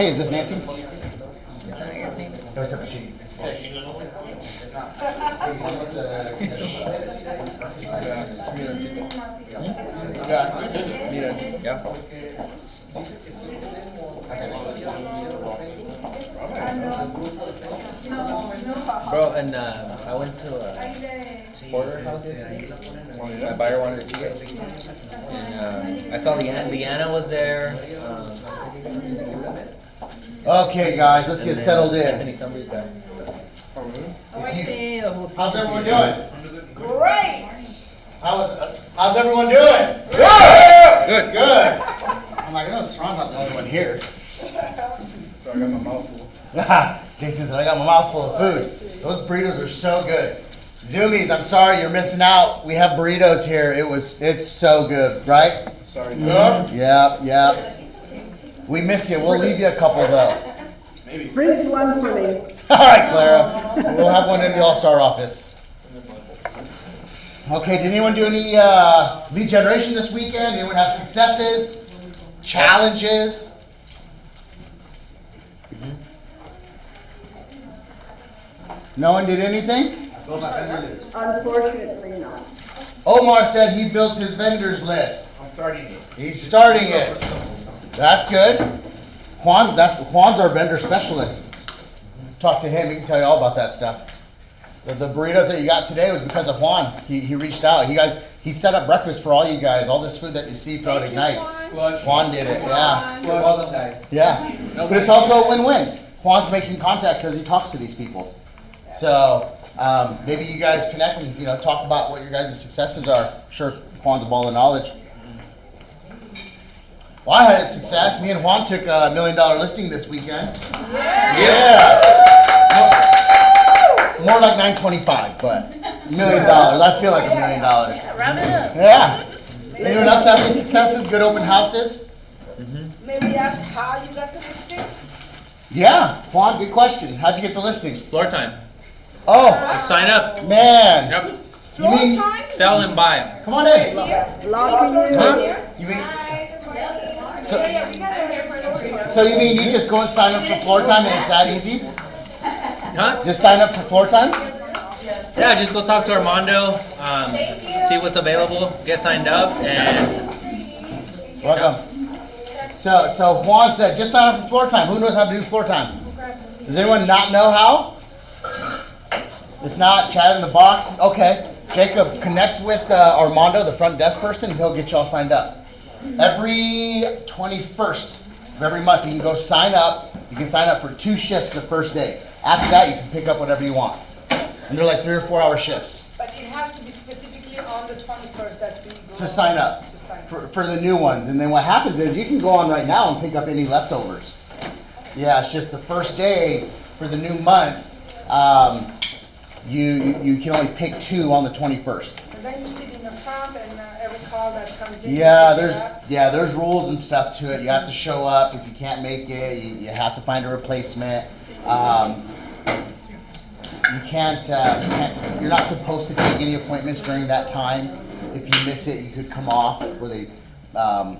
Hey, is this Nancy? Bro, and I went to Porter houses. My buyer wanted to see it, and I saw Leanna was there. Okay, guys, let's get settled in. Anthony, somebody's got. How's everyone doing? Great! How's everyone doing? Good. Good. I'm like, I know Strawn's not the only one here. So I got my mouth full. Jason said, I got my mouth full of food. Those burritos are so good. Zoomies, I'm sorry you're missing out. We have burritos here. It's so good, right? Sorry. Yep. We miss you. We'll leave you a couple though. Maybe. Bring one for me. All right, Clara. We'll have one in the All-Star office. Okay, did anyone do any lead generation this weekend? Anyone have successes? Challenges? No one did anything? Unfortunately not. Omar said he built his vendors list. I'm starting it. He's starting it. That's good. Juan's our vendor specialist. Talk to him. He can tell you all about that stuff. The burritos that you got today was because of Juan. He reached out. He set up breakfast for all you guys. All this food that you see throughout Ignite. Juan did it. Yeah. You're welcome, guys. Yeah. But it's also a win-win. Juan's making contacts as he talks to these people. So maybe you guys connect and talk about what your guys' successes are. I'm sure Juan's a ball of knowledge. Well, I had a success. Me and Juan took a $1 million listing this weekend. Yeah. More like 925, but $1 million. I feel like $1 million. Round it up. Yeah. Anyone else have any successes? Good open houses? Maybe ask how you got the listing? Yeah. Juan, good question. How'd you get the listing? Floor time. Oh, Just sign up. man. Yep. Floor mean- time? Sell and buy. Come on in. Logging in. Huh? You mean, Yeah, we got it. so you mean you just go and sign up for floor time and it's that easy? Huh? Just sign up for floor time? Yeah, just go talk to Armando, see what's available, get signed up, and Welcome. So Juan said, just sign up for floor time. Who knows how to do floor time? Does anyone not know how? If not, chat in the box. Okay. Jacob, connect with Armando, the front desk person, and he'll get you all signed up. Every 21st of every month, you can go sign up. You can sign up for 2 shifts the first day. After that, you can pick up whatever you want. And they're like 3 or 4 hour shifts But it has to be specifically on the 21st that we go. to sign up To sign up. for the new ones. And then what happens is you can go on right now and pick up any leftovers. Yeah, it's just the first day for the new month. You can only pick 2 on the 21st. And then you sit in the front and every call that comes in. Yeah, you pick it up. there's rules and stuff to it. You have to show up. If you can't make it, you have to find a replacement. You're not supposed to take any appointments during that time. If you miss it, you could come off where they, well,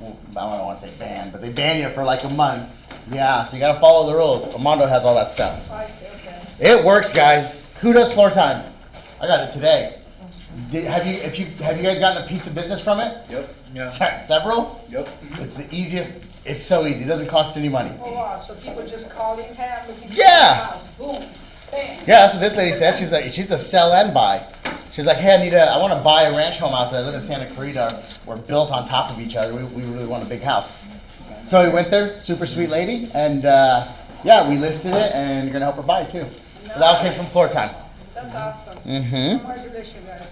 I don't want to say ban, but they ban you for like a month. Yeah, so you got to follow the rules. Armando has all that stuff. I see, okay. It works, guys. Who does floor time? I got it today. Have you guys gotten a piece of business from it? Yep. Several? Yep. It's the easiest. It's so easy. It doesn't cost any money. Oh, wow, so people just call in, hey, I'm looking for Yeah. a house. Boom, bam. Yeah, that's what this lady said. She's a sell and buy. She's like, hey, I want to buy a ranch home out there. I live in Santa Clarita. We're built on top of each other. We really want a big house. So we went there, super sweet lady, and yeah, we listed it, and you're gonna help her buy it too. So that all came from floor time. That's awesome. Mm-hmm. Congratulations, guys.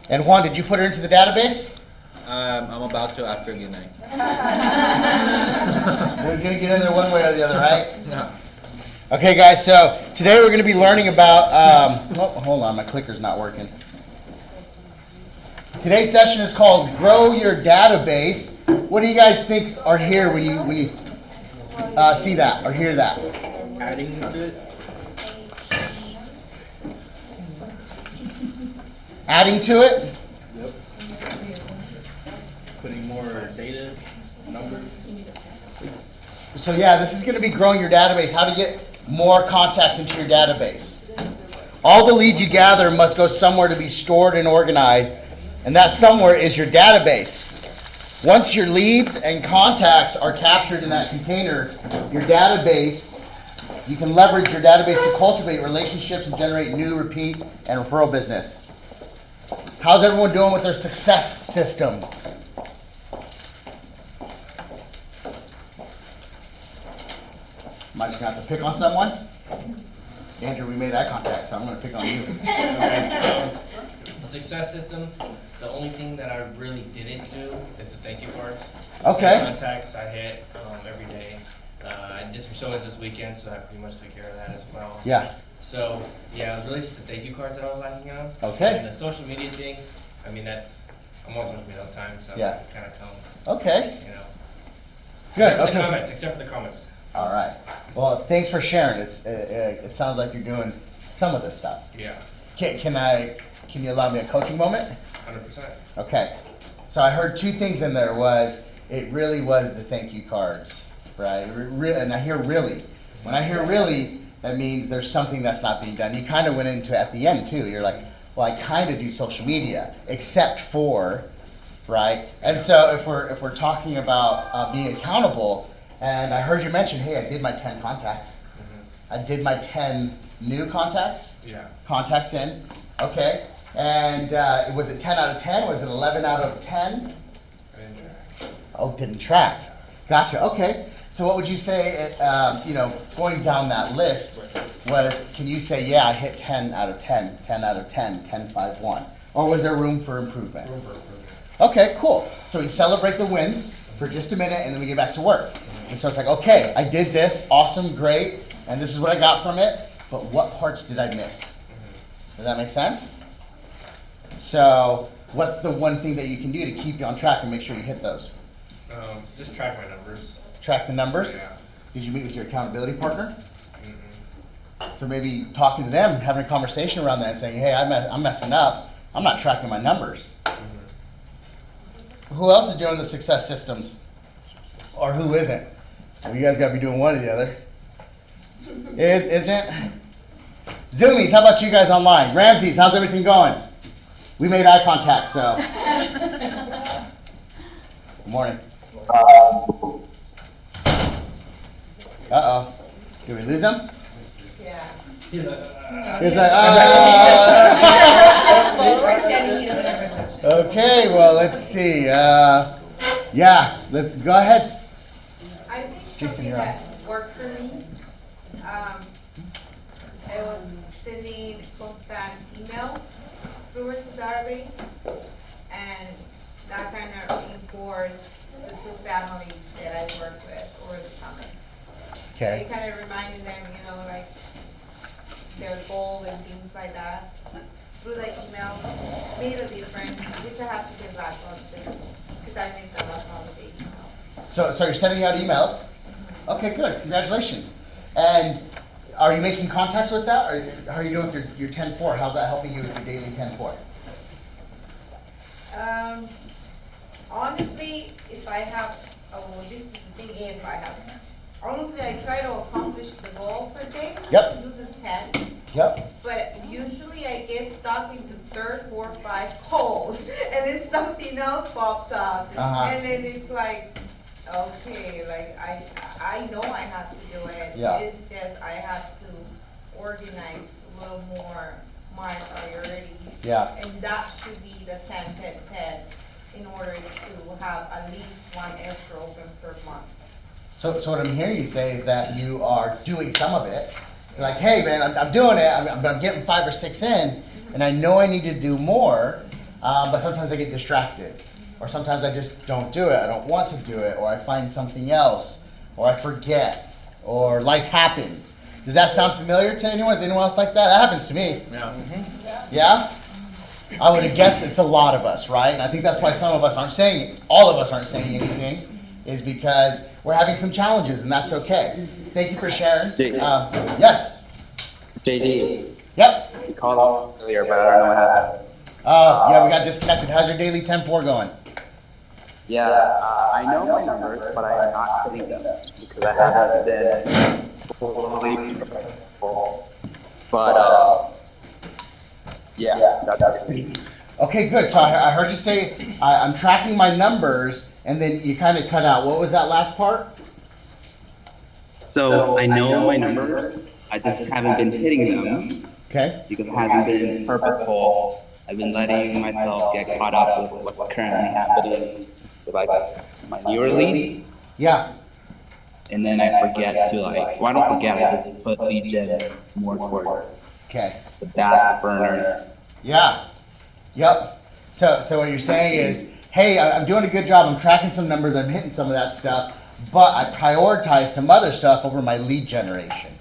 And Juan, did you put her into the database? I'm about to after the night. It was gonna get in there one way or the other, right? Yeah. Okay, guys. So today we're gonna be learning about. Oh, hold on, my clicker's not working. Today's session is called "Grow Your Database." What do you guys think are here when you see that or hear that? Adding to it. Adding to it? Yep. Putting more data, numbers. So So yeah, this is gonna be growing your database, how to get more contacts into your database. All the leads you gather must go somewhere to be stored and organized, and that somewhere is your database. Once your leads and contacts are captured in that container, your database, you can leverage your database to cultivate relationships and generate new, repeat, and referral business. How's everyone doing with their success systems? Am I just gonna have to pick on someone? Andrew, we made eye contact, so I'm gonna pick on you. The success system, the only thing that I really didn't do is the thank you cards. Okay. Contacts I hit every day. I did some showings this weekend, so I pretty much took care of that as well. Yeah. So, yeah, it was really just the thank you cards that I was lacking on. Okay. And the social media thing, I mean, I'm on social media all the time, so Yeah. it kind of comes, Okay. you know. Good. Except for the Okay. comments, except for the comments. All right. Well, thanks for sharing. It sounds like you're doing some of this stuff. Yeah, Can you allow me a coaching moment? 100%. Okay. So I heard two things in there. It really was the thank you cards, right? And I hear really. When I hear really, that means there's something that's not being done. You kind of went into it at the end too. You're like, well, I kind of do social media, except for, right? And so if we're talking about being accountable, and I heard you mention, hey, I did my 10 contacts. I did my 10 new contacts. Yeah. Contacts in, okay. And was it 10 out of 10? Was it 11 out of 10? I didn't try. Oh, didn't track. Gotcha. Okay. So what would you say? Going down that list was, can you say, yeah, I hit 10 out of 10, 10 out of 10, 10, 5, 1, or was there room for improvement? Room for improvement. Okay, cool. So we celebrate the wins for just a minute, and then we get back to work. And so it's like, okay, I did this, awesome, great, and this is what I got from it. But what parts did I miss? Does that make sense? So what's the one thing that you can do to keep you on track and make sure you hit those? Just track my numbers. Track the numbers? Yeah. Did you meet with your accountability partner? So maybe talking to them, having a conversation around that and saying, hey, I'm messing up. I'm not tracking my numbers. Who else is doing the success systems? Or who isn't? Well, you guys got to be doing one or the other. Isn't? Zoomies, how about you guys online? Ramses, how's everything going? We made eye contact, so. Good morning. Uh-oh. Did we lose him? Yeah. He's like, okay, well, let's see. Yeah, go ahead. I think Jason, something you're on. that worked for me, it was sending constant email towards the database, and that kind of reinforced the two families that I worked with over the summer. Okay. It kind of reminded them, like their goal and things like that. Through the email, made a difference, which I have to get back on because I think that was all the email. So you're sending out emails? Okay, good. Congratulations. And are you making contacts with that? Or how are you doing with your 10-4? How's that helping you with your daily 10-4? Honestly, if I have, this is the thing, if I have, honestly, I try to accomplish the goal per day. Yep. Do the 10. Yep. But usually I get stuck into third, fourth, 5 calls, and then something else pops up. And then it's like, okay, like I know I have to do it. Yeah. It's just I have to organize a little more my priority. Yeah. And that should be the 10, 10, 10 in order to have at least one escrow open per month. So what I'm hearing you say is that you are doing some of it. You're like, hey man, I'm doing it, I'm getting 5 or 6 in, and I know I need to do more, but sometimes I get distracted. Or sometimes I just don't do it, I don't want to do it, or I find something else, or I forget, or life happens. Does that sound familiar to anyone? Is anyone else like that? That happens to me. Yeah. Yeah? I would guess it's a lot of us, right? And I think that's why some of us aren't saying, all of us aren't saying anything, is because we're having some challenges, and that's okay. Thank you for sharing. Yes? JD, Yep. you called off earlier, but I don't know what happened. Yeah, we got disconnected. How's your daily 10-4 going? Yeah, I know my numbers, but I'm not hitting them because because I haven't been fully purposeful. But yeah, that's me. Okay, good. So I heard you say I'm tracking my numbers, and then you kind of cut out. What was that last part? So I know my numbers. I just haven't been hitting them Okay. because it hasn't been purposeful. I've been letting myself get caught up with what's currently happening with like my newer leads. Yeah. And then I forget to like, well, I don't forget, I just put lead gen more toward Okay. the back burner. Yeah. Yep. So what you're saying is, hey, I'm doing a good job. I'm tracking some numbers. I'm hitting some of that stuff, but I prioritize some other stuff over my lead generation.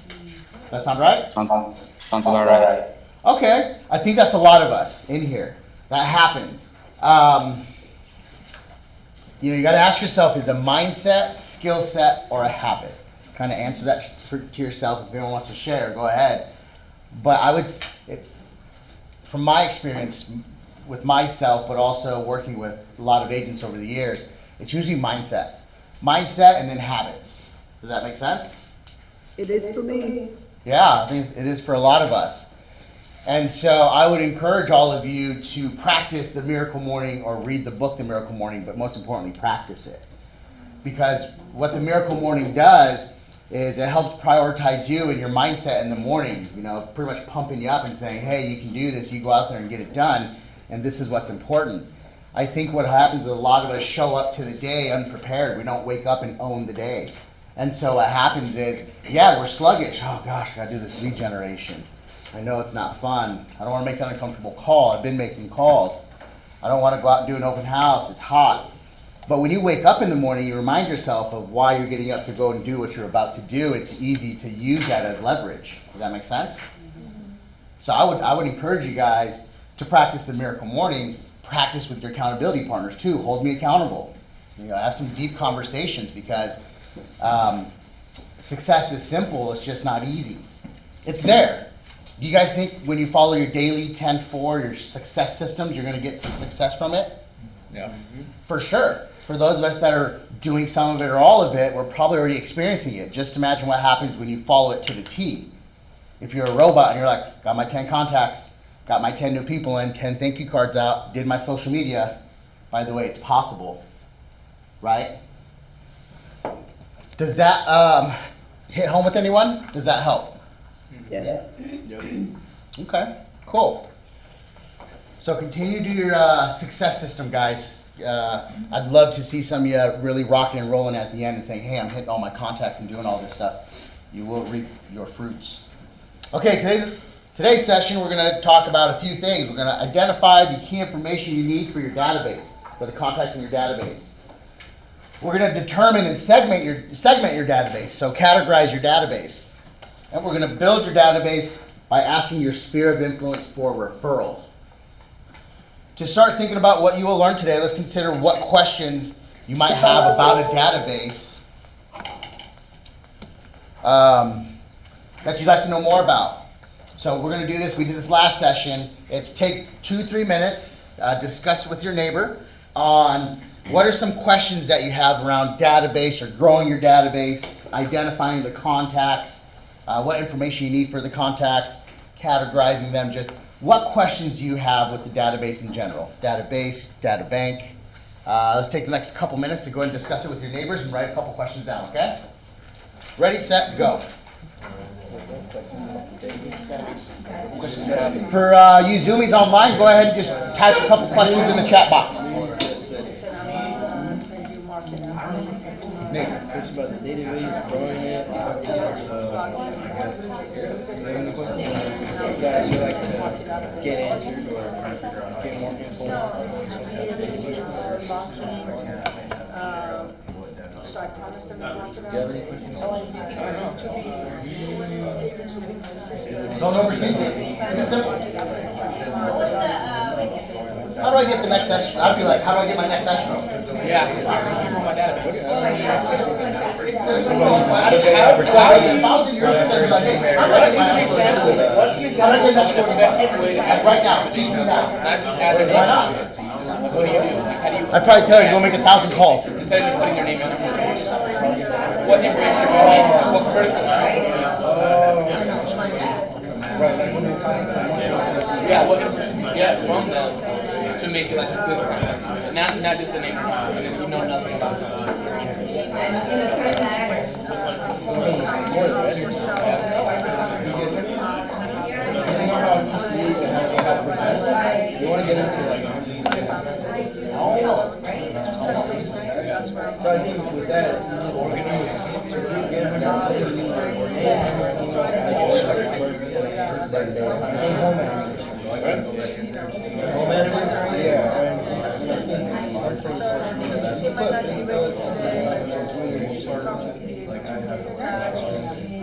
Does that sound right? Sounds about right. Okay. I think that's a lot of us in here. That happens. You got to ask yourself, is a mindset, skill set, or a habit? Kind of answer that to yourself. If anyone wants to share, go ahead. But I would, from my experience with myself, but also working with a lot of agents over the years, it's usually mindset. Mindset and then habits. Does that make sense? It is for me. Yeah, I think it is for a lot of us. And so I would encourage all of you to practice the Miracle Morning or read the book The Miracle Morning, but most importantly, practice it. Because what the Miracle Morning does is it helps prioritize you and your mindset in the morning, pretty much pumping you up and saying, hey, you can do this, you go out there and get it done, and this is what's important. I think what happens is a lot of us show up to the day unprepared. We don't wake up and own the day. And so what happens is, we're sluggish. Oh gosh, I gotta do this lead generation. I know it's not fun. I don't want to make that uncomfortable call. I've been making calls. I don't want to go out and do an open house. It's hot. But when you wake up in the morning, you remind yourself of why you're getting up to go and do what you're about to do. It's easy to use that as leverage. Does that make sense? So I would encourage you guys to practice the Miracle Morning. Practice with your accountability partners too. Hold me accountable. Have some deep conversations because success is simple. It's just not easy. It's there. Do you guys think when you follow your daily 10-4, your success systems, you're going to get some success from it? Yeah. For sure. For those of us that are doing some of it or all of it, we're probably already experiencing it. Just imagine what happens when you follow it to the T. If you're a robot and you're like, got my 10 contacts, got my 10 new people in, 10 thank you cards out, did my social media. By the way, it's possible, right? Does that hit home with anyone? Does that help? Yes. Okay, cool. So continue to do your success system, guys. I'd love to see some of you really rocking and rolling at the end and saying, hey, I'm hitting all my contacts and doing all this stuff. You will reap your fruits. Okay, today's session, we're going to talk about a few things. We're going to identify the key information you need for your database, for the contacts in your database. We're going to determine and segment your database, so categorize your database. And we're going to build your database by asking your sphere of influence for referrals. To start thinking about what you will learn today, let's consider what questions you might have about a database that you'd like to know more about. So we're going to do this. We did this last session. It's take 2-3 minutes, discuss it with your neighbor on what are some questions that you have around database or growing your database, identifying the contacts, what information you need for the contacts, categorizing them. Just what questions do you have with the database in general? Database, data bank. Let's take the next couple minutes to go and discuss it with your neighbors and write a couple questions down, okay? Ready, set, go. For you Zoomies online, go ahead and just type a couple questions in the chat box. First about the database, growing it, that you like to get answered or get more info. So I promised them to work it out. Do you have any questions? Don't overthink it. Keep it simple. How do I get the next escrow? I'd be like, how do I get my next escrow? Yeah. On my database. There's no one question. If I was in your shoes, I'd be like, hey, how do I get my escrow? What's an How do I get example my of escrow? an effective way to add Right now, teach me now. not just add their name? Why not? What do you do? Like, how do you I'd probably tell you to go make 1,000 calls. instead of just putting their name out? what information you need, what verticals. Yeah, what information you get from them to make it like a good product. Not just a name and then you know nothing about You want to get into like 110. So I think with that,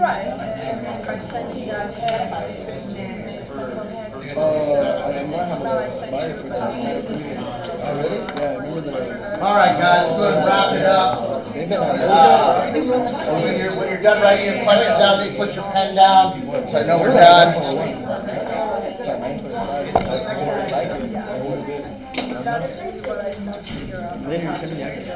Right, and by sending that, I might have a buyer for that. Oh, really? Yeah, remember the. All right, guys, let's go ahead and wrap it up. They've been on When you're done writing your questions down, then put your pen down, so I know we're done. that's what I need to figure out. Later, you send me the address.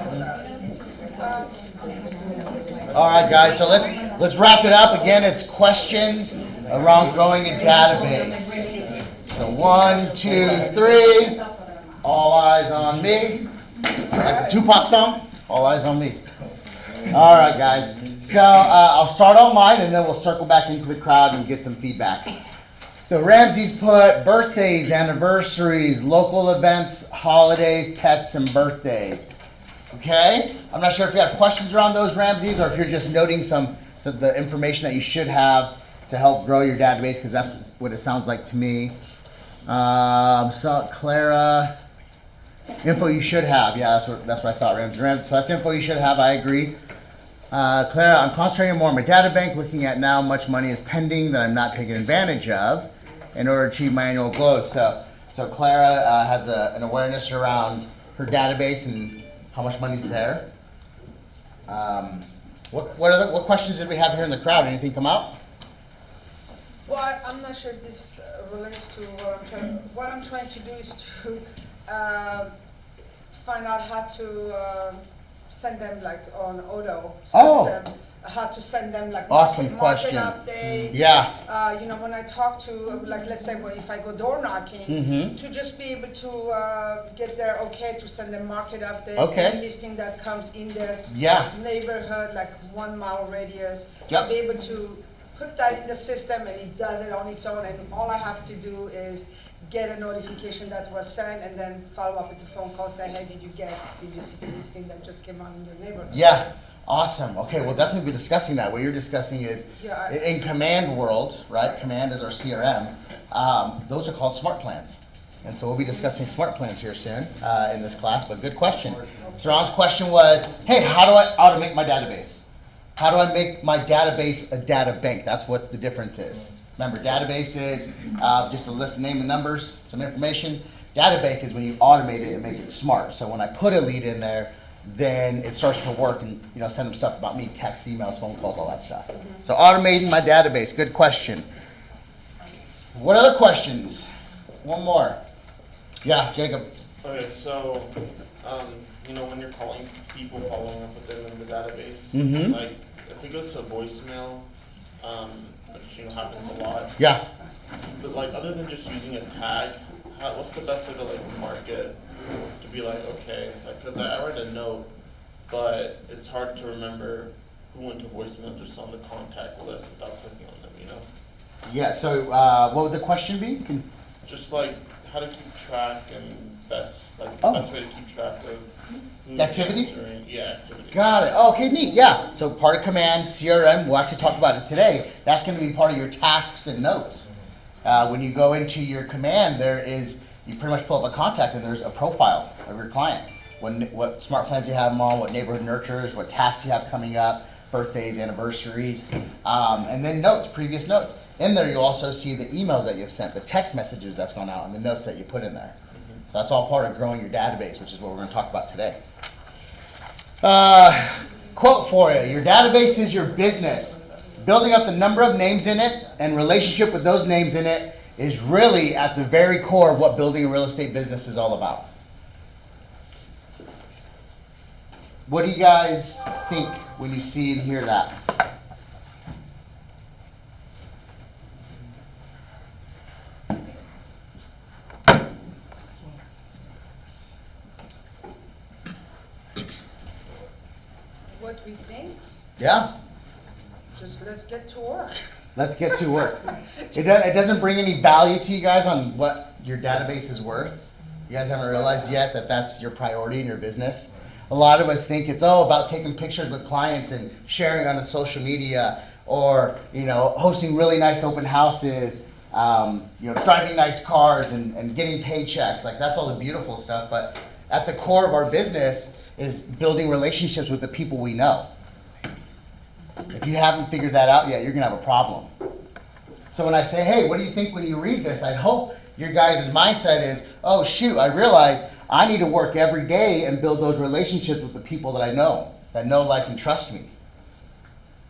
All right, guys, so let's wrap it up. Again, it's questions around growing a database. So 1, 2, 3, all eyes on me. Like the Tupac song, all eyes on me. All right, guys. So I'll start on mine, and then we'll circle back into the crowd and get some feedback. So Ramsey's put birthdays, anniversaries, local events, holidays, pets, and birthdays. Okay? I'm not sure if you have questions around those, Ramses, or if you're just noting some of the information that you should have to help grow your database, because that's what it sounds like to me. So Clara, info you should have. Yeah, that's what I thought, Ramses. So that's info you should have. I agree. Clara, I'm concentrating more on my data bank, looking at now much money is pending that I'm not taking advantage of in order to achieve my annual goal. So Clara has an awareness around her database and how much money's there. What questions did we have here in the crowd? Anything come up? Well, I'm not sure if this relates to what I'm trying to do is to find out how to send them like on auto system. How to send them like awesome market question. Updates. Yeah. When I talk to like let's say if I go door knocking, to just be able to get their okay to send them market update, any listing that comes in their neighborhood, like 1 mile radius, to be able to put that in the system and it does it on its own, and all I have to do is get a notification that was sent and then follow up with the phone call, say, hey, did you see the listing that just came out in your neighborhood? Yeah. Awesome. Okay, we'll definitely be discussing that. What you're discussing is in Command world, right? Command is our CRM. Those are called smart plans. And so we'll be discussing smart plans here soon in this class, but good question. So Ron's question was, hey, how do I automate my database? How do I make my database a data bank? That's what the difference is. Remember, database is just a list of name and numbers, some information. Data bank is when you automate it and make it smart. So when I put a lead in there, then it starts to work and send them stuff about me, text, emails, phone calls, all that stuff. So automating my database, good question. What other questions? One more. Yeah, Jacob. Okay, so when you're calling people, following up with them in the database, like if it goes to voicemail, which happens a lot. Yeah. But like other than just using a tag, what's the best way to like mark it? To be like, okay, because I read a note, but it's hard to remember who went to voicemail just on the contact list without clicking on them, Yeah, so what would the question be? Just like how to keep track and best way to keep track of who's activity? answering. Yeah, activity. Got it. Oh, okay, neat. Yeah. So part of Command, CRM, we'll actually talk about it today. That's going to be part of your tasks and notes. When you go into your Command, you pretty much pull up a contact and there's a profile of your client. What smart plans you have them on, what neighborhood nurtures, what tasks you have coming up, birthdays, anniversaries, and then notes, previous notes. In there you'll also see the emails that you've sent, the text messages that's gone out, and the notes that you put in there. So that's all part of growing your database, which is what we're going to talk about today. Quote for you: your database is your business. Building up the number of names in it and relationship with those names in it is really at the very core of what building a real estate business is all about. What do you guys think when you see and hear that? What we think, Yeah, just let's get to work. let's get to work. It doesn't bring any value to you guys on what your database is worth. You guys haven't realized yet that that's your priority in your business. A lot of us think it's about taking pictures with clients and sharing on the social media, or hosting really nice open houses, driving nice cars and getting paychecks. Like, that's all the beautiful stuff. But at the core of our business is building relationships with the people we know. If you haven't figured that out yet, you're gonna have a problem. So when I say, hey, what do you think when you read this? I hope your guys' mindset is, oh shoot, I realize I need to work every day and build those relationships with the people that I know, like, and trust me.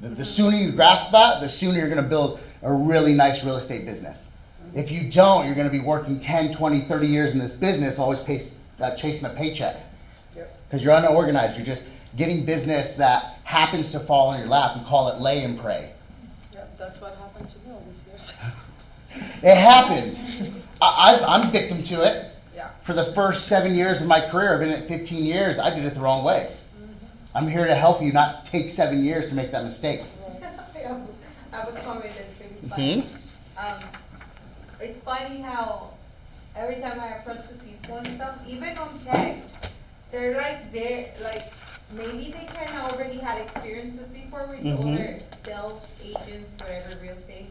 The sooner you grasp that, the sooner you're gonna build a really nice real estate business. If you don't, you're gonna be working 10, 20, 30 years in this business, always chasing a paycheck. Because you're unorganized, you're just getting business that happens to fall in your lap. We call it lay and pray. Yep, that's what happened to me all these years. It happens. I'm victim to it. Yeah. For the first 7 years of my career, I've been at 15 years, I did it the wrong way. I'm here to help you not take 7 years to make that mistake. I have a comment that's really funny. It's funny how every time I approach the people and stuff, even on text, they're like maybe they kind of already had experiences before with other sales agents, whatever, real estate.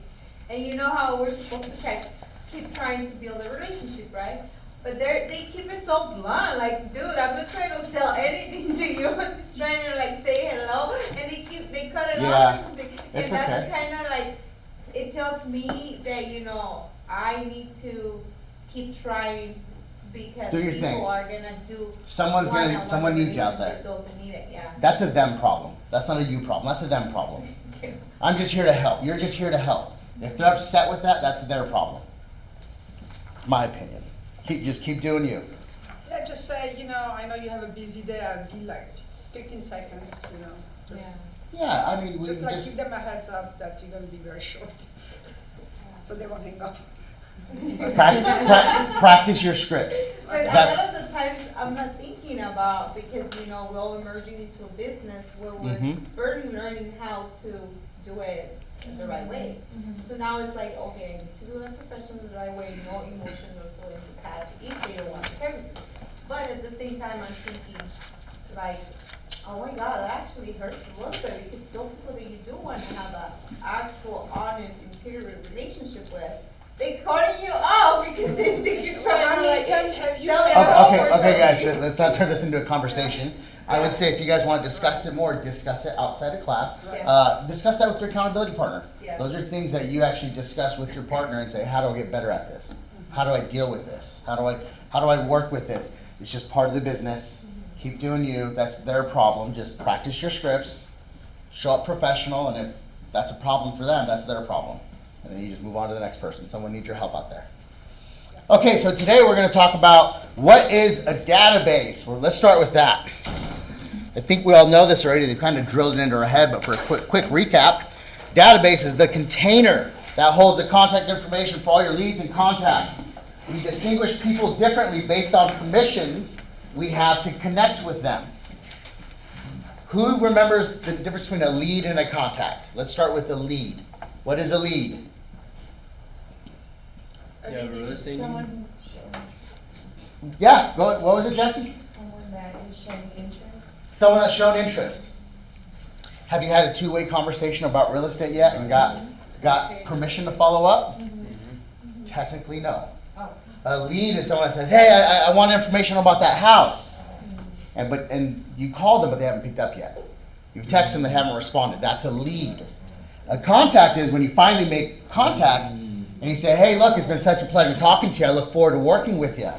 And you know how we're supposed to keep trying to build a relationship, right? But they keep it so blunt, like, dude, I'm not trying to sell anything to you. I'm just trying to say hello, and they cut it off or something. And that's kind of like, it tells me that I need to keep trying, because do your people thing. are gonna do. Someone needs you out there. Doesn't need it, yeah. That's a them problem. That's not a you problem. That's a them problem. I'm just here to help. You're just here to help. If they're upset with that, that's their problem. My opinion. Keep doing you. Yeah, just say, I know you have a busy day. I'll be like 15 seconds, just. Yeah, I mean, Just give them a heads up that you're gonna be very short, so they won't hang up. Practice your scripts. But a lot of the times I'm not thinking about, because we're all emerging into a business where we're learning how to do it the right way. So now it's like, okay, I need to do it professionally the right way, no emotions or feelings attached if they don't want the services. But at the same time, I'm thinking, like, oh my God, that actually hurts a little bit, because those people that you do want to have an actual, honest, interior relationship with, they cutting you off because they think you're trying to Okay, guys, let's not turn this into a conversation. I would say if you guys want to discuss it more, discuss it outside of class. Discuss that with your accountability partner. Those are things that you actually discuss with your partner and say, how do I get better at this? How do I deal with this? How do I work with this? It's just part of the business. Keep doing you. That's their problem. Just practice your scripts. Show up professional, and if that's a problem for them, that's their problem. And then you just move on to the next person. Someone needs your help out there. Okay, so today we're going to talk about what is a database. Well, let's start with that. I think we all know this already. They've kind of drilled it into our head, but for a quick recap, database is the container that holds the contact information for all your leads and contacts. We distinguish people differently based on permissions we have to connect with them. Who remembers the difference between a lead and a contact? Let's start with the lead. What is a lead? Someone who's showing. Yeah, what was it, Jackie? Someone that is showing interest. Someone that's shown interest. Have you had a two-way conversation about real estate yet and got permission to follow up? Technically, no. A lead is someone that says, hey, I want information about that house. And you called them, but they haven't picked up yet. You've texted them, they haven't responded. That's a lead. A contact is when you finally make contact and you say, hey, look, it's been such a pleasure talking to you. I look forward to working with you.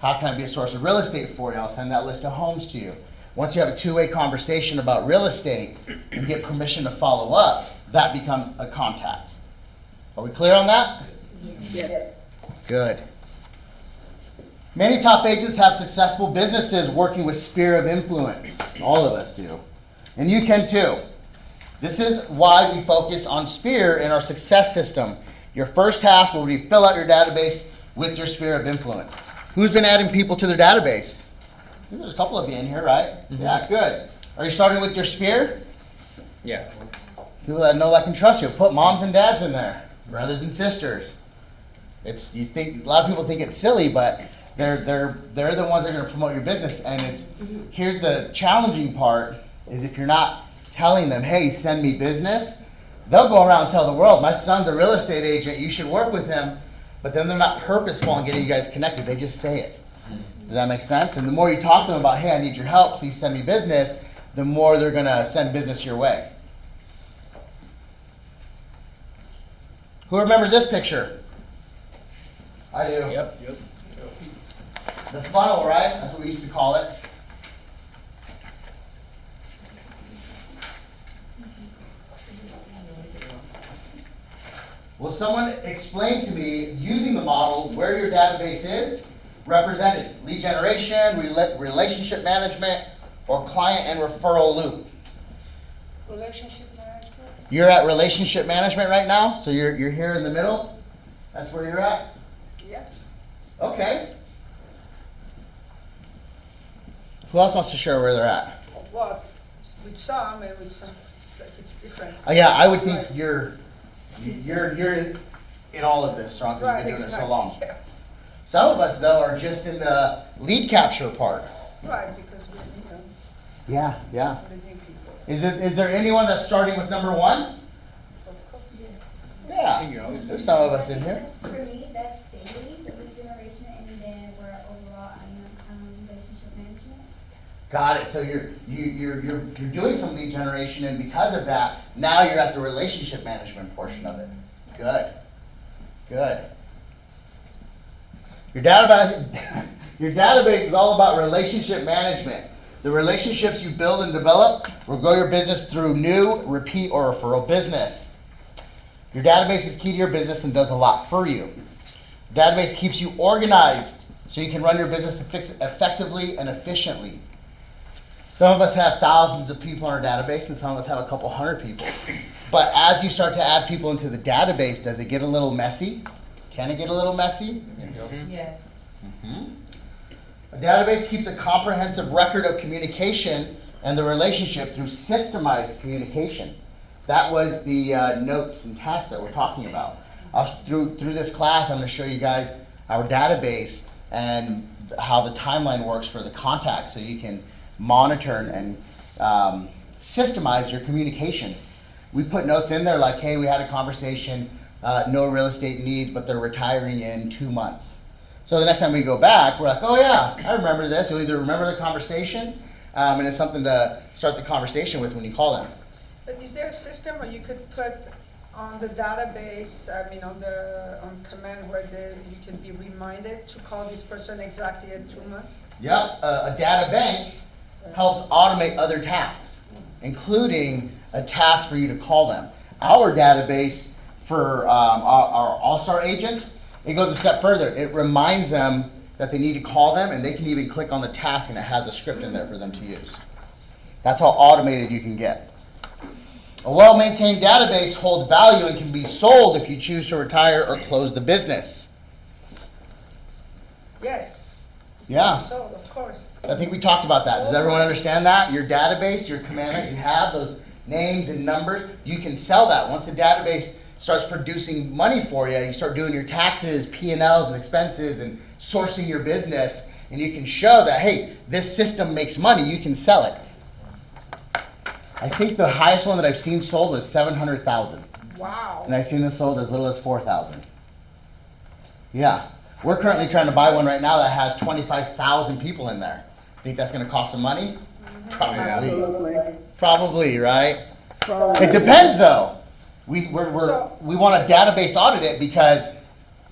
How can I be a source of real estate for you? I'll send that list of homes to you. Once you have a two-way conversation about real estate and get permission to follow up, that becomes a contact. Are we clear on that? Yes. Good. Many top agents have successful businesses working with sphere of influence. All of us do. And you can too. This is why we focus on sphere in our success system. Your first task will be fill out your database with your sphere of influence. Who's been adding people to their database? There's a couple of you in here, right? Mm-hmm. Yeah, good. Are you starting with your sphere? Yes. People that know, like, and trust you. Put moms and dads in there, brothers and sisters. It's, you think, a lot of people think it's silly, but they're the ones that are going to promote your business. And it's, here's the challenging part, is if you're not telling them, hey, send me business, they'll go around and tell the world, my son's a real estate agent, you should work with him. But then they're not purposeful in getting you guys connected. They just say it. Does that make sense? And the more you talk to them about, hey, I need your help, please send me business, the more they're going to send business your way. Who remembers this picture? I do. Yep. The funnel, right? That's what we used to call it. Will someone explain to me, using the model, where your database is represented? Lead generation, relationship management, or client and referral loop? Relationship management. You're at relationship management right now, so you're here in the middle? That's where you're at? Yeah. Okay. Who else wants to share where they're at? Well, with some and with some, it's like it's different. Yeah, I would think you're in all of this, Ron, because Right, you've been doing exactly. it so long. Yes. Some of us, though, are just in the lead capture part. Right, because we, Yeah. the new people. Is there anyone that's starting with number one? Of course. Yeah. There's some of us in here. For me, that's daily, the lead generation, and then where overall I am relationship management. Got it. So you're doing some lead generation, and because of that, now you're at the relationship management portion of it. Good. Your database is all about relationship management. The relationships you build and develop will grow your business through new, repeat, or referral business. Your database is key to your business and does a lot for you. The database keeps you organized so you can run your business effectively and efficiently. Some of us have thousands of people in our database, and some of us have a couple hundred people. But as you start to add people into the database, does it get a little messy? Can it get a little messy? Yes. A database keeps a comprehensive record of communication and the relationship through systemized communication. That was the notes and tasks that we're talking about. Through this class, I'm going to show you guys our database and how the timeline works for the contacts, so you can monitor and systemize your communication. We put notes in there like, hey, we had a conversation, no real estate needs, but they're retiring in 2 months. So the next time we go back, we're like, oh yeah, I remember this. You'll either remember the conversation, and it's something to start the conversation with when you call them. But is there a system where you could put on the database, on command where you can be reminded to call this person exactly at 2 months? Yep, a data bank helps automate other tasks, including a task for you to call them. Our database for our all-star agents, it goes a step further. It reminds them that they need to call them, and they can even click on the task, and it has a script in there for them to use. That's how automated you can get. A well-maintained database holds value and can be sold if you choose to retire or close the business. Yes. Yeah. So, of course. I think we talked about that. Does everyone understand that? Your database, your command that you have, those names and numbers, you can sell that. Once a database starts producing money for you, you start doing your taxes, P&Ls and expenses and sourcing your business, and you can show that, hey, this system makes money, you can sell it. I think the highest one that I've seen sold was 700,000. Wow. And I've seen this sold as little as 4,000. Yeah. We're currently trying to buy one right now that has 25,000 people in there. Think that's going to cost some money? Probably. Probably, right? It depends, though. We want a database audit because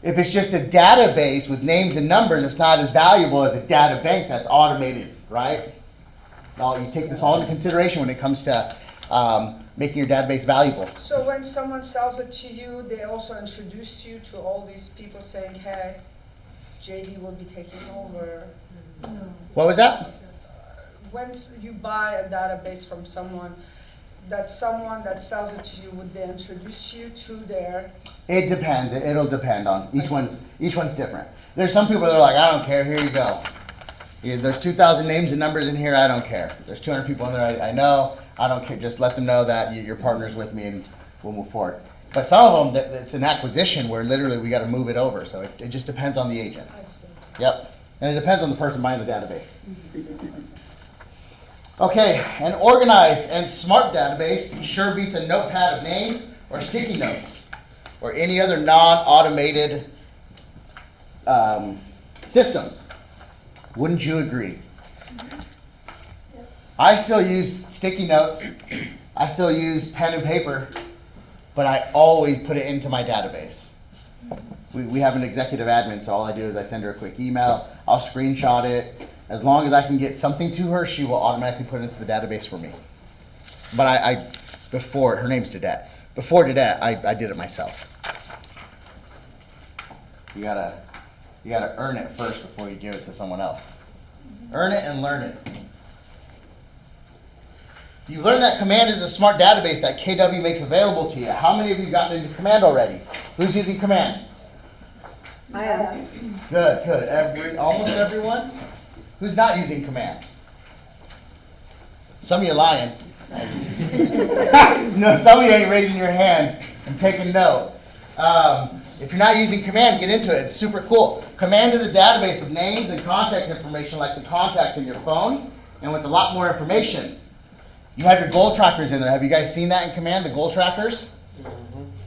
if it's just a database with names and numbers, it's not as valuable as a data bank that's automated, right? Now, you take this all into consideration when it comes to making your database valuable. So when someone sells it to you, they also introduce you to all these people saying, hey. JD will be taking over. What was that? Once you buy a database from someone that sells it to you, would they introduce you to their? It depends. It'll depend on each one's different. There's some people that are like, I don't care. Here you go. Yeah, there's 2,000 names and numbers in here. I don't care. There's 200 people in there. I know. I don't care. Just let them know that you're partners with me, and we'll move forward. But some of them, it's an acquisition where literally we got to move it over. So it just depends on the agent. I see. Yep. And it depends on the person buying the database. Okay, an organized and smart database sure beats a notepad of names or sticky notes or any other non-automated systems. Wouldn't you agree? I still use sticky notes. I still use pen and paper, but I always put it into my database. We have an executive admin, so all I do is I send her a quick email. I'll screenshot it. As long as I can get something to her, she will automatically put it into the database for me. But before, her name's Dadette. Before Dadette, I did it myself. You gotta earn it first before you give it to someone else. Earn it and learn it. You've learned that Command is a smart database that KW makes available to you. How many of you gotten into Command already? Who's using Command? I am. Good. Almost everyone? Who's not using Command? Some of you lying. No, some of you ain't raising your hand and taking note. If you're not using Command, get into it. It's super cool. Command is a database of names and contact information like the contacts in your phone, and with a lot more information. You have your goal trackers in there. Have you guys seen that in Command, the goal trackers?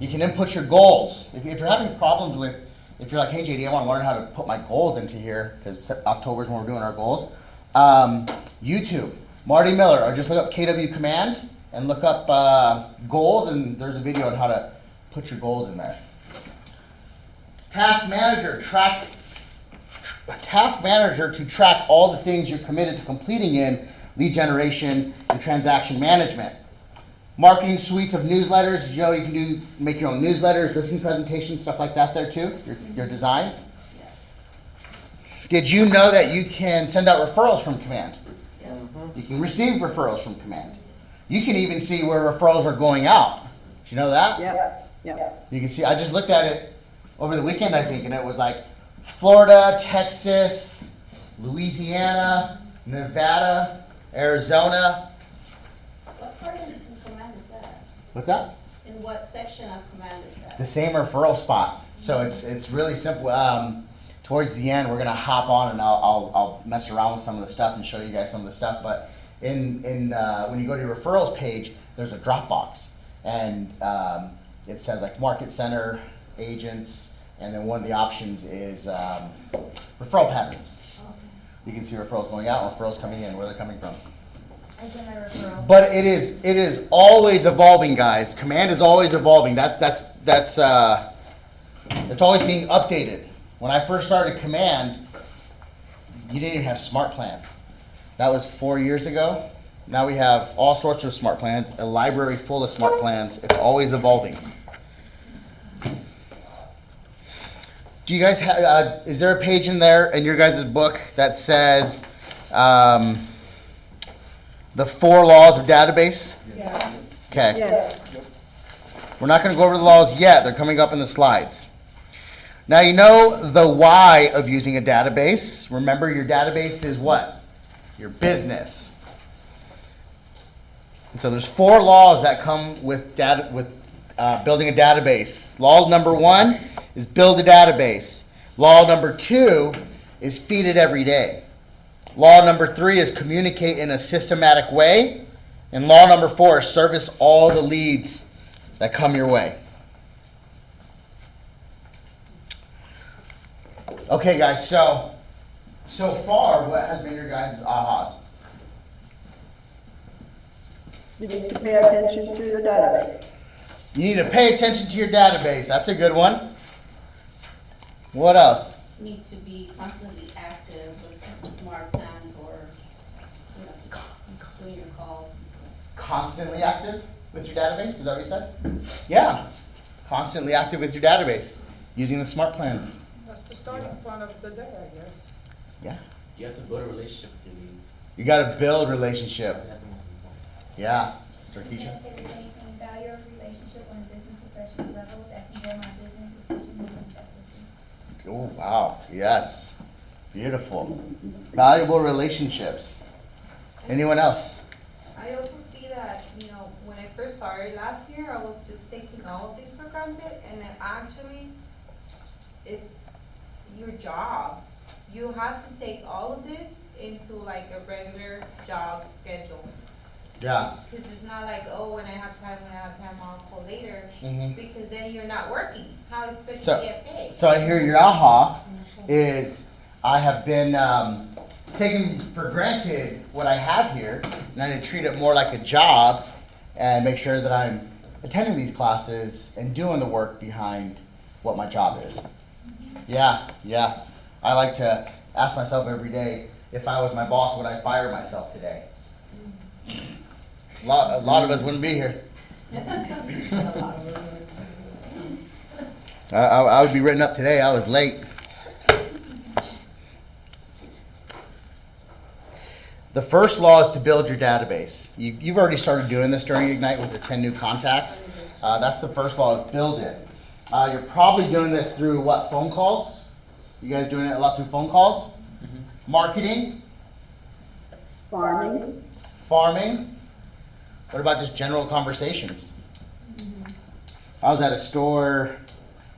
You can input your goals. If you're having problems with, if you're like, hey JD, I want to learn how to put my goals into here, because October is when we're doing our goals. YouTube, Marty Miller, or just look up KW Command and look up goals, and there's a video on how to put your goals in there. Task Manager to track all the things you're committed to completing in lead generation and transaction management. Marketing suites of newsletters. You know, you can make your own newsletters, listening presentations, stuff like that there too, your designs. Did you know that you can send out referrals from Command? You can receive referrals from Command. You can even see where referrals are going out. Did you know that? Yeah. You can see, I just looked at it over the weekend, I think, and it was like Florida, Texas, Louisiana, Nevada, Arizona. What part of Command is that? What's that? In what section of Command is that? The same referral spot. So it's really simple. Towards the end, we're gonna hop on and I'll mess around with some of the stuff and show you guys some of the stuff. But when you go to your referrals page, there's a drop box, and it says like market center, agents, and then one of the options is referral patterns. Okay. You can see referrals going out, referrals coming in, where they're coming from. I sent my referral. But it is always evolving, guys. Command is always evolving. That's always being updated. When I first started Command, you didn't even have smart plans. That was 4 years ago. Now we have all sorts of smart plans, a library full of smart plans. It's always evolving. Do you guys have, is there a page in there in your guys' book that says the 4 laws of database? Yeah. Okay. Yeah. We're not going to go over the laws yet. They're coming up in the slides. Now you know the why of using a database. Remember, your database is what? Your business. And so there's 4 laws that come with building a database. Law number 1 is build a database. Law number 2 is feed it every day. Law number 3 is communicate in a systematic way. And law number 4 is service all the leads that come your way. Okay, guys, so far, what has been your guys' ahas? You need to pay attention to your database. You need to pay attention to your database. That's a good one. What else? Need to be constantly active with smart plans or, just doing your calls and stuff. Constantly active with your database? Is that what you said? Yeah. Constantly active with your database using the smart plans. That's the starting point of the day, I guess. Yeah. You have to build a relationship with your leads. You got to build relationship. That's the most important. Yeah. I was gonna say the same thing, value a relationship on a business professional level that can grow my business efficiently and effectively. Oh, wow. Yes. Beautiful. Valuable relationships. Anyone else? I also see that, when I first started last year, I was just taking all of these for granted, and then actually, it's your job. You have to take all of this into like a regular job schedule. Yeah. Because it's not like, oh, when I have time, I'll call later. Mhm. Because then you're not working. How expect So, to get paid? so I hear your aha is I have been taking for granted what I have here, and I need to treat it more like a job and make sure that I'm attending these classes and doing the work behind what my job is. Yeah, yeah. I like to ask myself every day, if I was my boss, would I fire myself today? A lot of us wouldn't be here. I would be written up today. I was late. The first law is to build your database. You've already started doing this during Ignite with your 10 new contacts. That's the first law, is build it. You're probably doing this through what, phone calls? You guys doing it a lot through phone calls? Mm-hmm. Marketing? Farming. Farming? What about just general conversations? Mm-hmm. I was at a store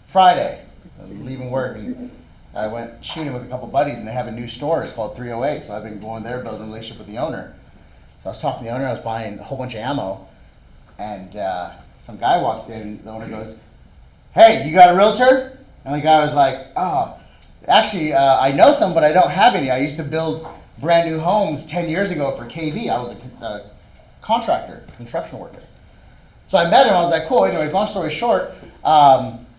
Friday, leaving work, and I went shooting with a couple buddies, and they have a new store. It's called 308, so I've been going there, building a relationship with the owner. So I was talking to the owner. I was buying a whole bunch of ammo, and some guy walks in, and the owner goes, "Hey, you got a realtor?" And the guy was like, "Oh, actually, I know some, but I don't have any. I used to build brand new homes 10 years ago for KV. I was a contractor, construction worker." So I met him. I was like, cool. Anyways, long story short,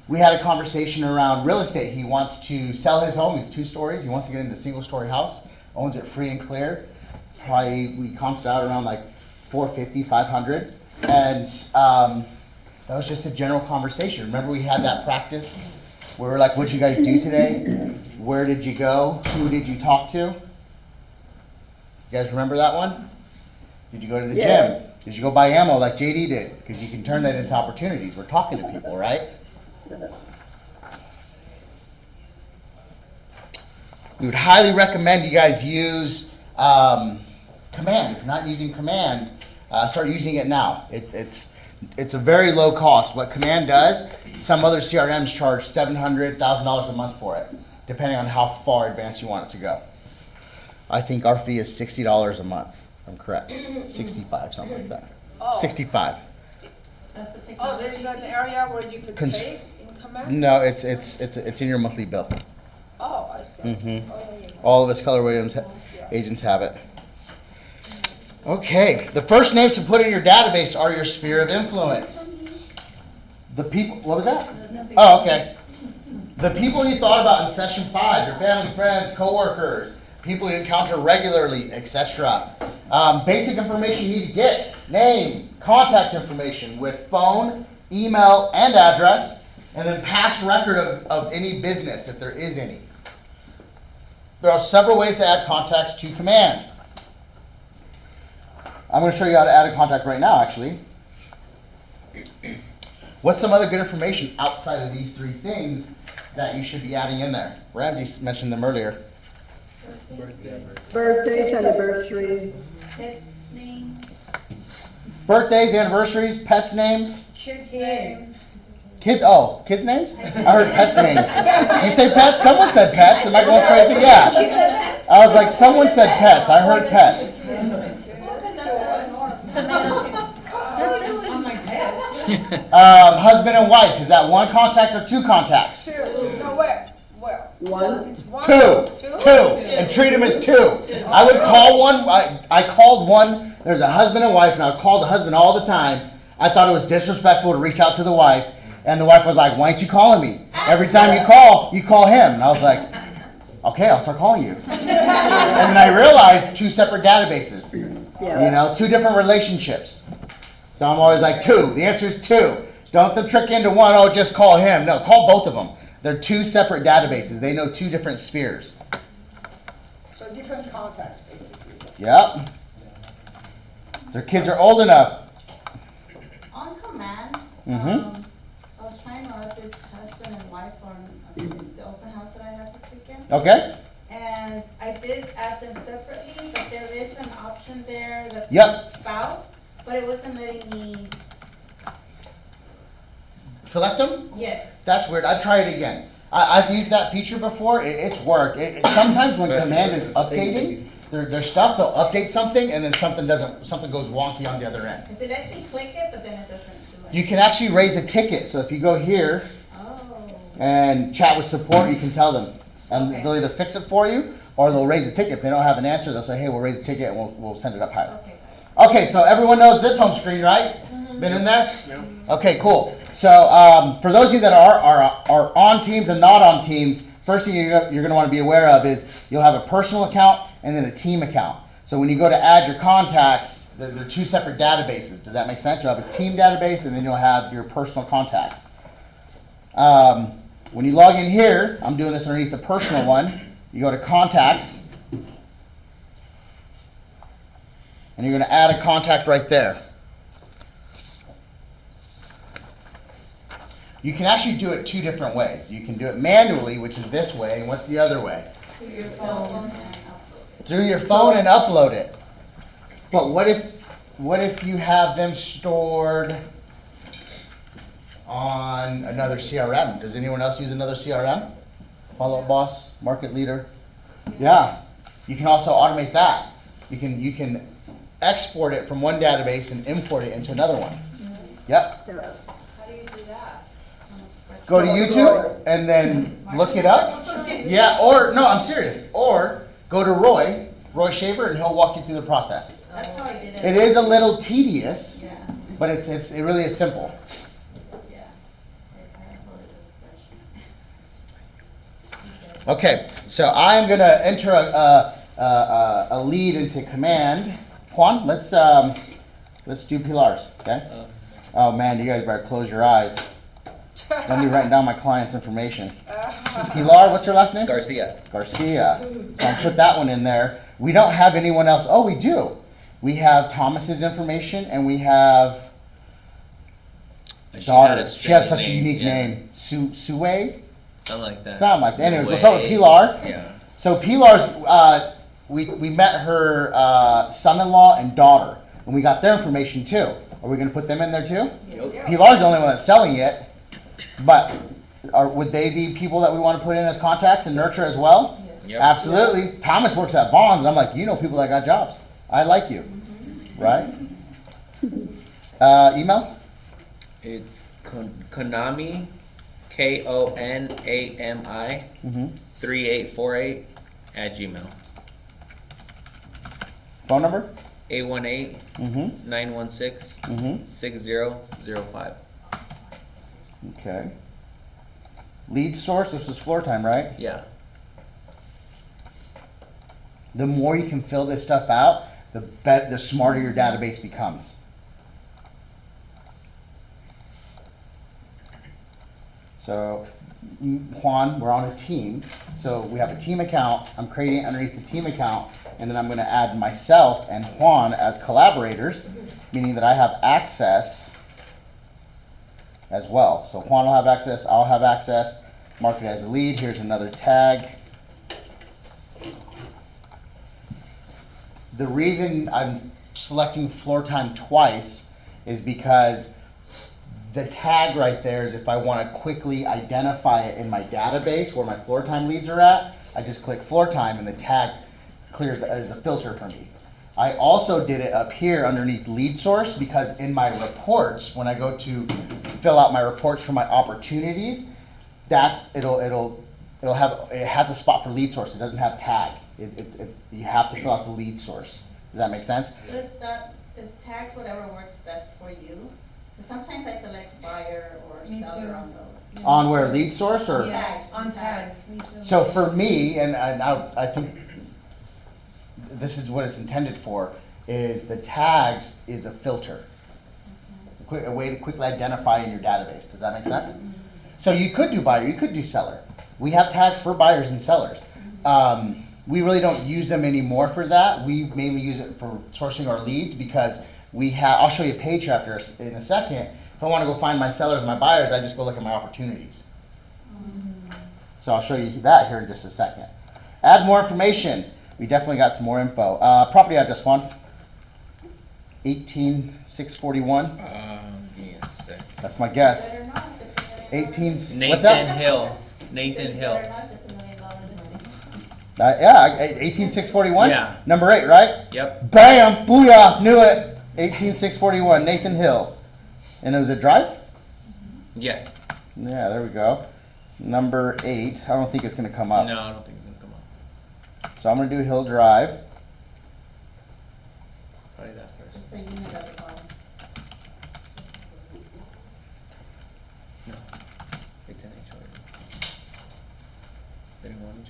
we had a conversation around real estate. He wants to sell his home. He's 2 stories. He wants to get into a single-story house. Owns it free and clear. Probably we comped out around like $450, $500, and that was just a general conversation. Remember, we had that practice where we're like, "What'd you guys do today? Where did you go? Who did you talk to?" You guys remember that one? Did you go to the gym? Did you go buy ammo like JD did? Because you can turn that into opportunities. We're talking to people, right? We would highly recommend you guys use Command. If you're not using Command, start using it now. It's a very low cost. What Command does, some other CRMs charge $700, $1,000 a month for it, depending on how far advanced you want it to go. I think our fee is $60 a month. If I'm correct. 65, something like that. Oh. 65. Oh, there's an area where you could pay in Command? No, it's in your monthly bill. Oh, I see. Mm-hmm. Oh, yeah, yeah. All of us Keller Williams agents have it. Okay, the first names to put in your database are your sphere of influence. The people, what was that? Oh, okay. The people you thought about in session 5, your family, friends, coworkers, people you encounter regularly, etc. Basic information you need to get: name, contact information with phone, email, and address, and then past record of any business, if there is any. There are several ways to add contacts to Command. I'm going to show you how to add a contact right now, actually. What's some other good information outside of these 3 things that you should be adding in there? Ramsey mentioned them earlier. Birthdays, anniversaries. Pet's name. Birthdays, anniversaries, pets' names. Kids' names. Kids' names? I heard pets' names. You say pets? Someone said pets. Am I going crazy? Yeah. I was like, someone said pets. I heard pets. Husband and wife. Is that 1 contact or 2 contacts? 2. No, wait. Well, 1. it's 1. 2. And treat them as 2. I would call one. I called one. There's a husband and wife, and I would call the husband all the time. I thought it was disrespectful to reach out to the wife, and the wife was like, "Why aren't you calling me? Every time you call him." And I was like, "Okay, I'll start calling you." And then I realized 2 separate databases. Yeah. 2 different relationships. So I'm always like 2. The answer is 2. Don't let them trick into 1. Oh, just call him. No, call both of them. They're two separate databases. They know two different spheres. So different contacts, basically. Yep. Their kids are old enough. On command, Mm-hmm. I was trying to let this husband and wife on the open house that I had this weekend. Okay. And I did add them separately, but there is an option there that Yep. says spouse, but it wasn't letting me, Select them? yes. That's weird. I'd try it again. I've used that feature before. It's worked. Sometimes when command is updating their stuff, they'll update something and then something goes wonky on the other end. Because it lets me click it, but then it doesn't do it. You can actually raise a ticket. So if you go here and chat with support, you can tell them. And Okay. they'll either fix it for you or they'll raise a ticket. If they don't have an answer, they'll say, hey, we'll raise a ticket and we'll send it up higher. Okay, so everyone knows this home screen, right? Been in there? Okay, cool. So for those of you that are on teams and not on teams, first thing you're going to want to be aware of is you'll have a personal account and then a team account. So when you go to add your contacts, they're two separate databases. Does that make sense? You'll have a team database and then you'll have your personal contacts. When you log in here, I'm doing this underneath the personal one. You go to contacts and you're going to add a contact right there. You can actually do it two different ways. You can do it manually, which is this way, and what's the other way? Through your phone. Through your phone and upload it. But what if you have them stored on another CRM? Does anyone else use another CRM? Follow-up boss, market leader. Yeah. You can also automate that. You can export it from one database and import it into another one. Yep. How do you do that? Go to YouTube and then look it up. Yeah, or, no, I'm serious. Or go to Roy Shaver, and he'll walk you through the process. That's how I did it. It is a little tedious, Yeah. but it really is simple. Yeah. Okay, so I'm gonna enter a lead into command. Juan, let's do Pilar's, okay? Oh man, you guys better close your eyes. Don't be writing down my client's information. Pilar, what's your last name? Garcia. Garcia. So I'll put that one in there. We don't have anyone else. Oh, we do. We have Thomas's information, and we have daughter. She has such a unique name. Sue? Something like that. Something like that. Anyways, we'll start with Pilar. Yeah. So Pilar's, we met her son-in-law and daughter, and we got their information too. Are we going to put them in there too? Yep. Pilar's the only one that's selling it, but would they be people that we want to put in as contacts and nurture as well? Yep. Absolutely. Thomas works at Vaughn's, and I'm like, you know people that got jobs. I like you. Right? Email? It's Konami, KONAMI, 3848 @gmail. Phone number? 818-916-6005. Okay. Lead source, this was floor time, right? Yeah. The more you can fill this stuff out, the smarter your database becomes. So, Juan, we're on a team. So we have a team account. I'm creating it underneath the team account, and then I'm going to add myself and Juan as collaborators, meaning that I have access as well. So Juan will have access, I'll have access. Mark it as a lead. Here's another tag. The reason I'm selecting floor time twice is because the tag right there is if I want to quickly identify it in my database where my floor time leads are at, I just click floor time and the tag clears as a filter for me. I also did it up here underneath lead source because in my reports, when I go to fill out my reports for my opportunities, that it has a spot for lead source. It doesn't have tag. You have to fill out the lead source. Does that make sense? So it's tags whatever works best for you. Sometimes I select buyer or seller on those. On where, lead source or? Tags. On tags, me too. So for me, and I think this is what it's intended for, is the tags is a filter. A way to quickly identify in your database. Does that make sense? So you could do buyer, you could do seller. We have tags for buyers and sellers. We really don't use them anymore for that. We mainly use it for sourcing our leads because we have, I'll show you a page after in a second. If I want to go find my sellers and my buyers, I just go look at my opportunities. So I'll show you that here in just a second. Add more information. We definitely got some more info. Property address, Juan. 18641. Give me a sec. That's my guess. 18. What's Nathan that? Hill. Nathan Hill. Yeah, 18641. Yeah. Number 8, right? Yep. Bam! Booyah! Knew it. 18641. Nathan Hill. And it was a drive? Yes. Yeah, there we go. Number 8. I don't think it's going to come up. No, I don't think it's gonna come up. So I'm going to do Hill Drive. Probably that first. So you know that the bottom. No. It's an HOA. They didn't want HOA.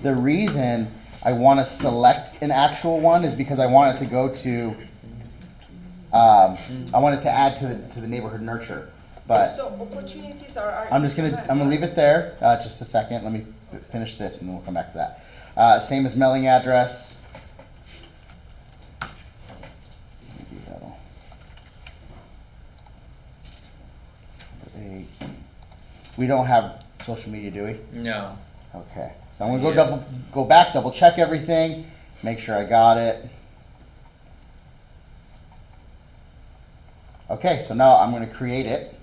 The reason I want to select an actual one is because I want it to go to, I want it to add to the neighborhood nurture. But So opportunities are. I'm gonna leave it there. Just a second. Let me finish this, and then we'll come back to that. Same as mailing address. We don't have social media, do we? No. Okay. So I'm gonna go back, double check everything, make sure I got it. Okay, so now I'm gonna create it.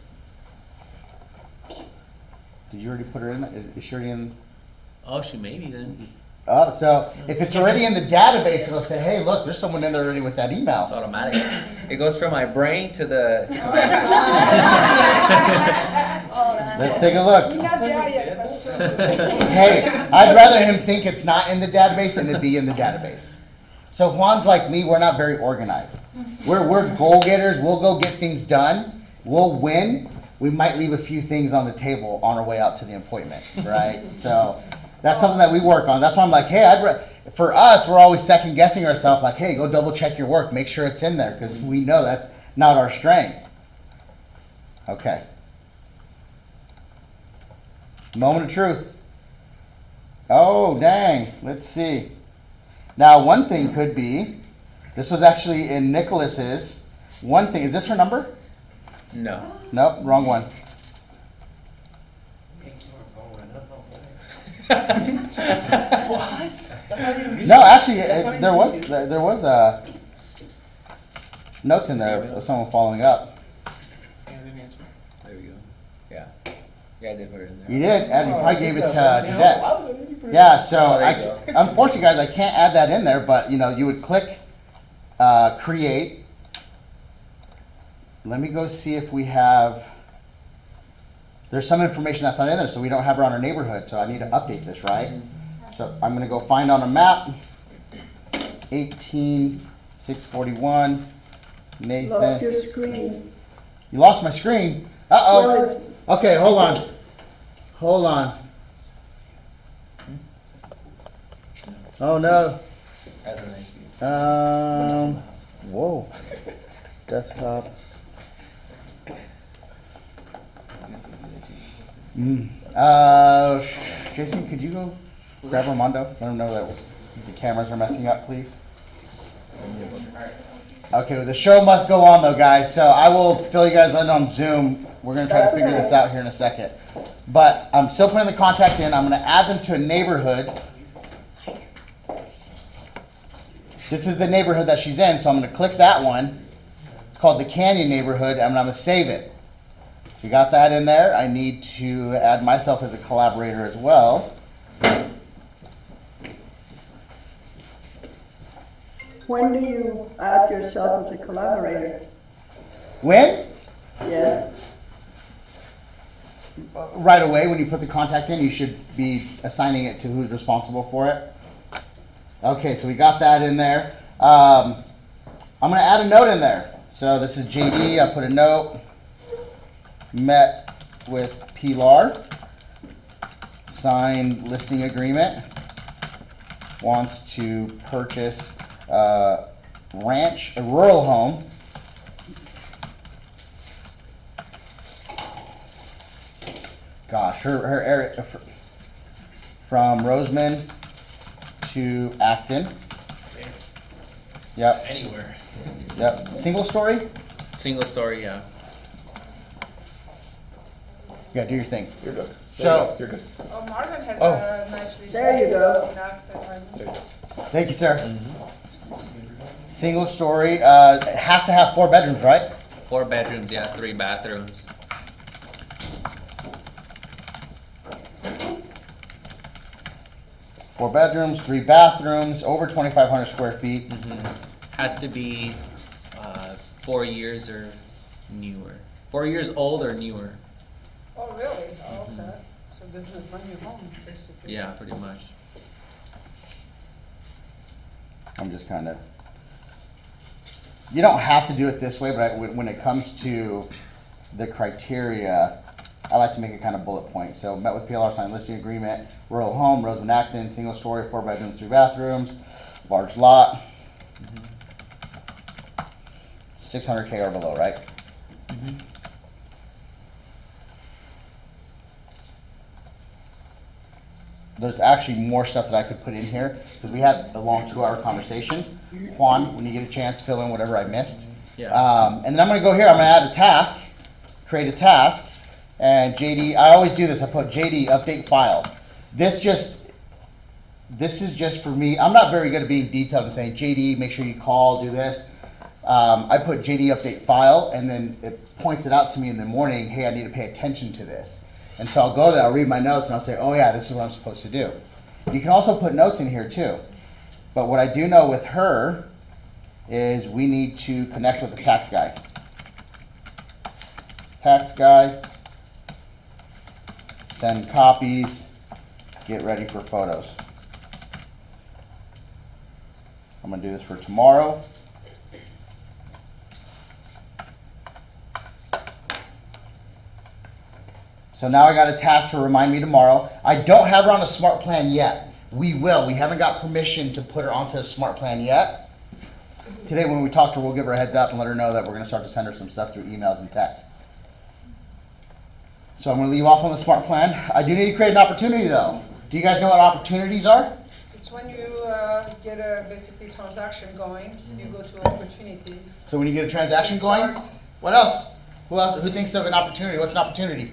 Did you already put her in? Is she already in? Oh, she may be then. Oh, so if it's already in the database, it'll say, hey, look, there's someone in there already with that email. It's automatic. It goes from my brain to the. Let's take a look. We're not there yet, but soon. Hey, I'd rather him think it's not in the database than it be in the database. So Juan's like me, we're not very organized. We're goal getters, we'll go get things done, we'll win. We might leave a few things on the table on our way out to the appointment, right? So that's something that we work on. That's why I'm like, hey, for us, we're always second guessing ourselves, like, hey, go double check your work, make sure it's in there, because we know that's not our strength. Okay. Moment of truth. Oh, dang. Let's see. Now, one thing could be, this was actually in Nicholas's. One thing, is this her number? No. Nope, wrong one. What? No, actually, there was notes in there of someone following up. There we go. Yeah. Yeah, I did put it in there. You did, and you probably gave it to Dad. Yeah, so unfortunately, guys, I can't add that in there, but you would click create. Let me go see if we have. There's some information that's not in there, so we don't have her on our neighborhood. So I need to update this, right? So I'm gonna go find on a map. 18641. Nathan. Lost your screen. You lost my screen. Uh-oh. Okay, hold on. Hold on. Oh no. Whoa. Desktop. Jason, could you go grab Armando? Let him know that the cameras are messing up, please. Okay, well, the show must go on though, guys. So I will fill you guys in on Zoom. We're gonna try to figure this out here in a second. But I'm still putting the contact in. I'm gonna add them to a neighborhood. This is the neighborhood that she's in, so I'm gonna click that one. It's called the Canyon neighborhood, and I'm gonna save it. We got that in there. I need to add myself as a collaborator as well. When do you add yourself as a collaborator? When? Yes. Right away, when you put the contact in, you should be assigning it to who's responsible for it. Okay, so we got that in there. I'm going to add a note in there. So this is JD. I put a note. Met with Pilar. Signed listing agreement. Wants to purchase a rural home gosh, her area from Roseman to Acton. Yep. Anywhere. Yep. Single story? Single story, yeah. Yeah, do your thing. You're good. So, You're good. Oh, Marvin has Oh. a nice list. There you go. Thank you, sir. Single story, it has to have 4 bedrooms, right? 4 bedrooms, yeah, 3 bathrooms. Four bedrooms, 3 bathrooms, over 2,500 square feet. Has to be 4 years or newer. 4 years old or newer. Oh, really? Oh, okay. So this is my new home, basically. Yeah, pretty much. I'm just kind of, you don't have to do it this way, but when it comes to the criteria, I like to make it kind of bullet point. So met with PLR, signed listing agreement, rural home, Roseman Acton, single story, 4 bedrooms, 3 bathrooms, large lot. 600K or below, right? There's actually more stuff that I could put in here because we had a long 2-hour conversation. Juan, when you get a chance, fill in whatever I missed. Yeah. And then I'm going to go here. I'm going to add a task, create a task, and JD. I always do this. I put JD update file. This is just for me. I'm not very good at being detailed and saying JD, make sure you call, do this. I put JD update file, and then it points it out to me in the morning. Hey, I need to pay attention to this. And so I'll go there, I'll read my notes, and I'll say, oh yeah, this is what I'm supposed to do. You can also put notes in here too. But what I do know with her is we need to connect with the tax guy. Tax guy, send copies, get ready for photos. I'm gonna do this for tomorrow. So now I got a task to remind me tomorrow. I don't have her on a smart plan yet. We will. We haven't got permission to put her onto a smart plan yet. Today when we talk to her, we'll give her a heads up and let her know that we're going to start to send her some stuff through emails and text. So I'm going to leave off on the smart plan. I do need to create an opportunity though. Do you guys know what opportunities are? It's when you get a basically transaction going, you go to opportunities. So when you get a transaction going, what else? Who thinks of an opportunity? What's an opportunity?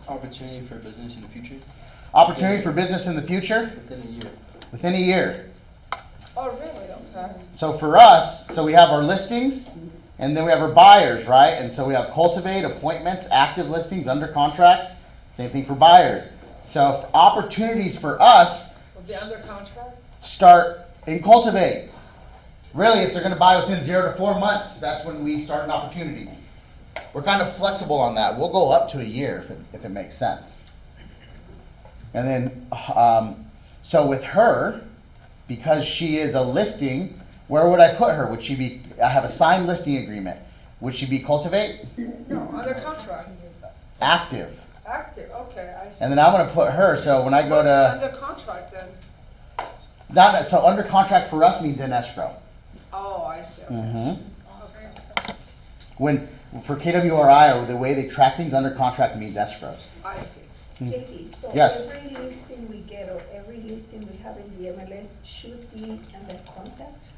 Opportunity for business in the future. Opportunity for business in the future? Within a year. Within a year. Oh, really? Okay. So for us, so we have our listings, and then we have our buyers, right? And so we have cultivate, appointments, active listings, under contracts. Same thing for buyers. So opportunities for us Will be under contract? start in cultivate. Really, if they're going to buy within 0 to 4 months, that's when we start an opportunity. We're kind of flexible on that. We'll go up to a year if it makes sense. And then, so with her, because she is a listing, where would I put her? Would she be, I have a signed listing agreement. Would she be cultivate? No, under contract. Active. Active, okay, I see. And then I'm going to put her, so when I go What's to, under contract then? so under contract for us means in escrow. Oh, I see. Okay. Mm-hmm. When, for KWRI, or the way they track things, under contract means escrows. I see. JD, so Yes. every listing we get or every listing we have in the MLS should be under contact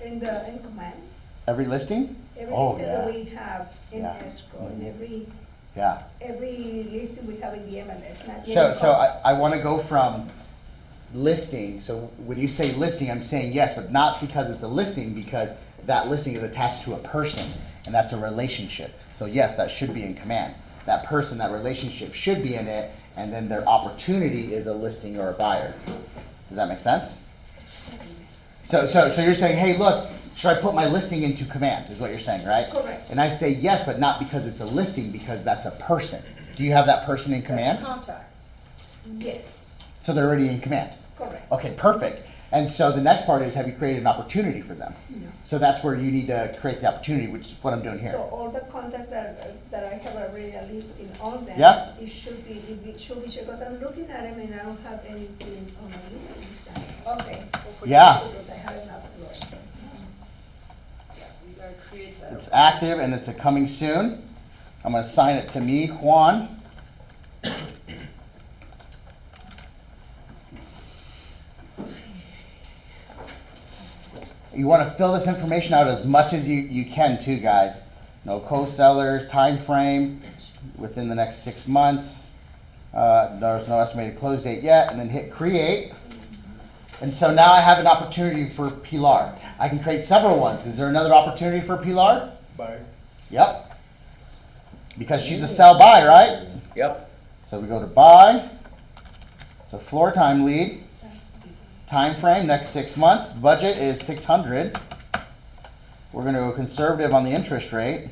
in command? Every listing? Every Oh, listing yeah. that we have in Yeah. escrow and Yeah. every listing we have in the MLS, not So, yet. so I want to go from listing. So when you say listing, I'm saying yes, but not because it's a listing, because that listing is attached to a person, and that's a relationship. So yes, that should be in command. That person, that relationship should be in it, and then their opportunity is a listing or a buyer. Does that make sense? So you're saying, hey, look, should I put my listing into command, is what you're saying, right? Correct. And I say yes, but not because it's a listing, because that's a person. Do you have that person in command? That's a contact. Yes, So they're already in command? correct. Okay, perfect. And so the next part is, have you created an opportunity for them? No. So that's where you need to create the opportunity, which is what I'm doing So here. all the contacts that I have already a listing on them. Yeah. It should be because I'm looking at them and I don't have anything on my listing side. Okay. Yeah. Because I haven't uploaded. Yeah, we gotta create that. It's active and it's a coming soon. I'm gonna assign it to me, Juan. You want to fill this information out as much as you can too, guys. No co-sellers, time frame, within the next 6 months. There's no estimated close date yet, and then hit create. And so now I have an opportunity for Pilar. I can create several ones. Is there another opportunity for Pilar? Buy. Yep. Because she's a sell buy, right? Yep. So we go to buy. So floor time lead. Time frame, next 6 months. The budget is 600. We're going to go conservative on the interest rate.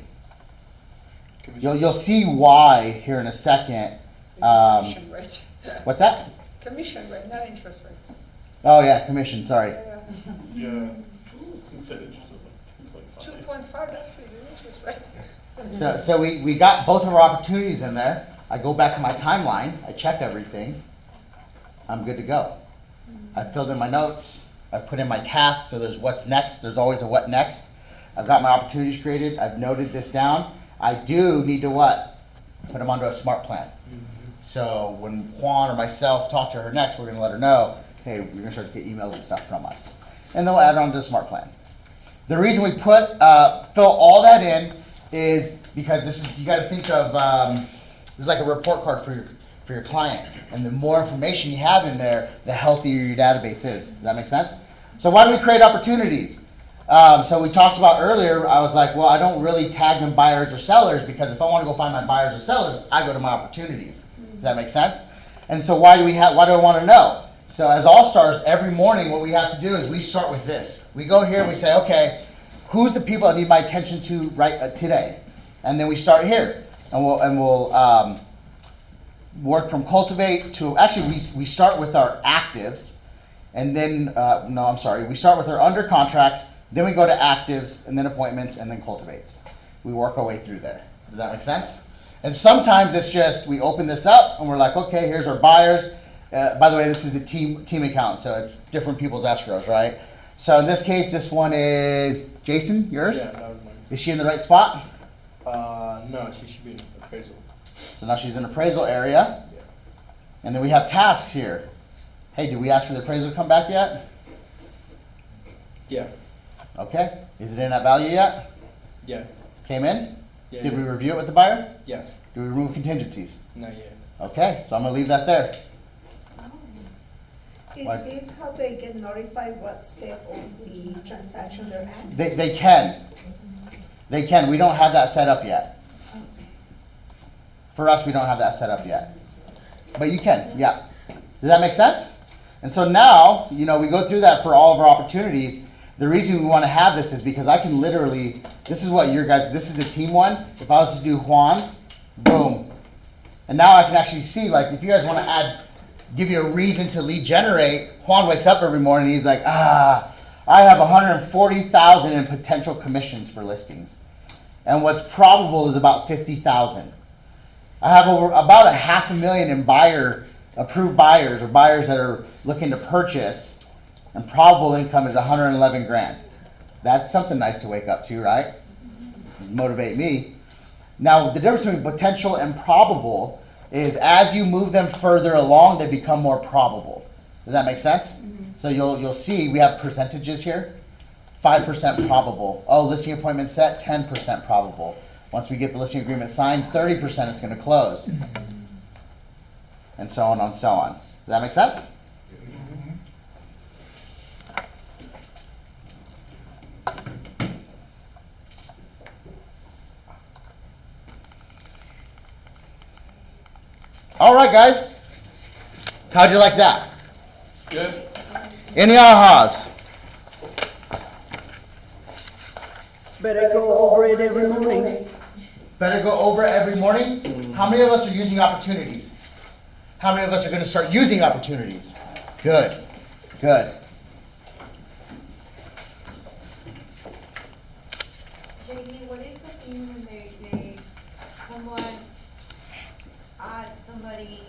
You'll see why here in a second. Commission rate. What's that? Commission rate, not interest rate. Oh yeah, commission, sorry. Yeah. Instead of just like 2.5. 2.5, that's pretty good interest rate. So we got both of our opportunities in there. I go back to my timeline. I check everything. I'm good to go. I filled in my notes. I put in my tasks, so there's what's next. There's always a what next. I've got my opportunities created. I've noted this down. I do need to what? Put them onto a smart plan. So when Juan or myself talk to her next, we're going to let her know, hey, you're going to start to get emails and stuff from us. And then we'll add it onto the smart plan. The reason we put fill all that in is because this is, you got to think of this is like a report card for your client. And the more information you have in there, the healthier your database is. Does that make sense? So why do we create opportunities? So we talked about earlier, I was like, well, I don't really tag them buyers or sellers because if I want to go find my buyers or sellers, I go to my opportunities. Does that make sense? And so why do I want to know? So as All-Stars, every morning what we have to do is we start with this. We go here and we say, okay, who's the people that need my attention to right today? And then we start here. And we'll work from cultivate to, actually we start with our actives. And then, we start with our under contracts, then we go to actives, and then appointments, and then cultivates. We work our way through there. Does that make sense? And sometimes it's just, we open this up, and we're like, okay, here's our buyers. By the way, this is a team account, so it's different people's escrows, right? So in this case, this one is, Jason, yours? Yeah, that was mine. Is she in the right spot? No, she should be in appraisal. So now she's in appraisal area. Yeah. And then we have tasks here. Hey, did we ask for the appraisal to come back yet? Yeah. Okay. Is it in that value yet? Yeah. Came in? Yeah. Did we review it with the buyer? Yeah. Do we remove contingencies? Not yet. Okay, so I'm gonna leave that there. Is Why- this how they get notified what step of the transaction they're at? They can. They can. We don't have that set up yet. For us, we don't have that set up yet. But you can, yeah. Does that make sense? And so now, we go through that for all of our opportunities. The reason we want to have this is because I can literally, this is a team one. If I was to do Juan's, boom. And now I can actually see, like, if you guys want to give you a reason to lead generate, Juan wakes up every morning and he's like, I have 140,000 in potential commissions for listings. And what's probable is about 50,000. I have about 500,000 in approved buyers or buyers that are looking to purchase, and probable income is 111 grand. That's something nice to wake up to, right? Motivate me. Now, the difference between potential and probable is as you move them further along, they become more probable. Does that make sense? Mm-hmm. So you'll see we have percentages here. 5% probable. Oh, listing appointment set, 10% probable. Once we get the listing agreement signed, 30% it's going to close. And so on and so on. Does that make sense? All right, guys. How'd you like that? Good. Any ahas? Better go over it every morning. Better go over it every morning? How many of us are using opportunities? How many of us are going to start using opportunities? Good. Good. JD, what is the thing when someone add somebody,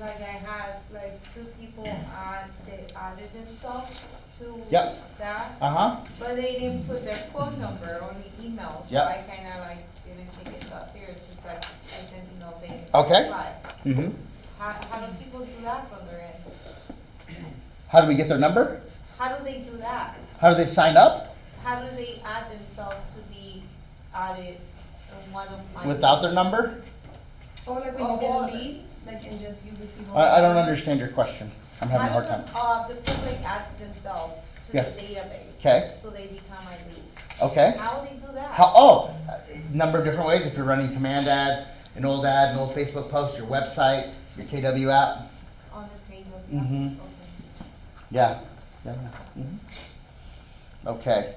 like I had like 2 people they added themselves to that. But they didn't put their phone number, only email, so I kinda didn't take it that serious, because I sent emails, they didn't reply. Mm-hmm. How do people do that from their end? How do we get their number? How do they do that? How do they sign up? How do they add themselves to be added on one of my? Without their number? Or like when you get a lead, like and just you receive. I don't understand your question. I'm having a hard time. The public adds themselves to Yes. the database. Okay. So they become my lead. Okay. How do they do that? Number of different ways. If you're running command ads, an old Facebook post, your website, your KW app. On the KW app? Mm-hmm. Okay. Yeah. Okay.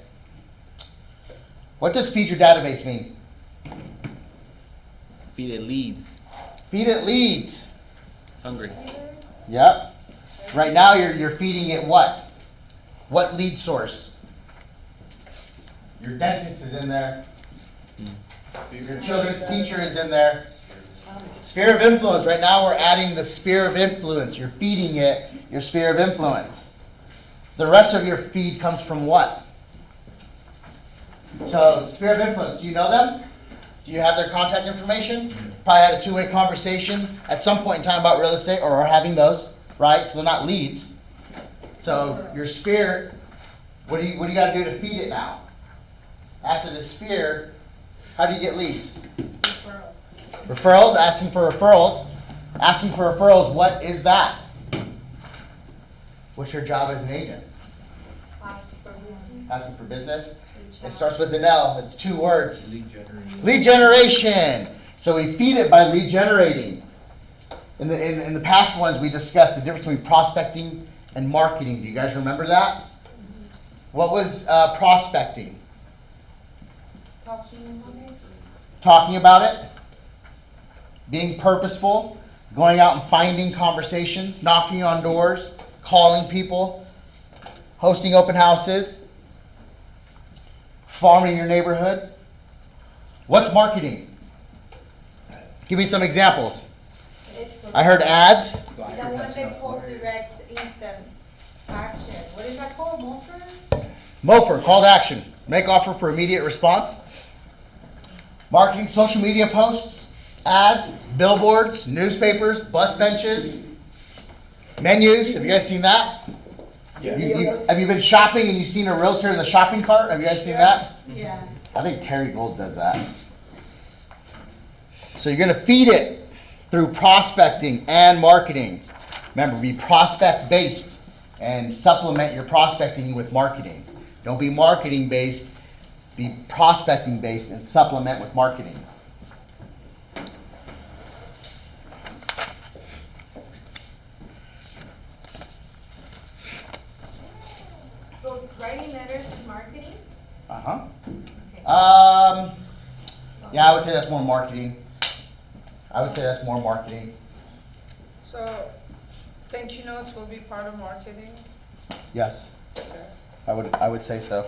What does feed your database mean? Feed it leads. Feed it leads. It's hungry. Yep. Right now you're feeding it what? What lead source? Your dentist is in there. Your children's teacher is in there. Sphere of influence. Right now we're adding the sphere of influence. You're feeding it your sphere of influence. The rest of your feed comes from what? So, sphere of influence, do you know them? Do you have their contact information? Probably had a two-way conversation at some point in time about real estate or are having those, right? So they're not leads. So your sphere, what do you got to do to feed it now? After the sphere, how do you get leads? Referrals. Referrals, asking for referrals. Asking for referrals, what is that? What's your job as an agent? Ask for business. Asking for business. It starts with an L. It's 2 words. Lead generation. Lead generation. So we feed it by lead generating. In the past ones, we discussed the difference between prospecting and marketing. Do you guys remember that? What was prospecting? Talking about it. Being purposeful. Going out and finding conversations. Knocking on doors. Calling people. Hosting open houses. Farming your neighborhood. What's marketing? Give me some examples. I heard ads. The one that calls direct instant action. What is that called? MOFR, call to action. Make offer for immediate response. Marketing, social media posts, ads, billboards, newspapers, bus benches, menus. Have you guys seen that? Yeah. Have you been shopping and you've seen a realtor in the shopping cart? Have you guys seen that? Yeah. I think Terry Gold does that. So you're going to feed it through prospecting and marketing. Remember, be prospect based and supplement your prospecting with marketing. Don't be marketing based, be prospecting based and supplement with marketing. So writing letters is marketing? Uh-huh. Okay. Yeah, I would say that's more marketing. So, thank you notes will be part of marketing? Yes. I would say so.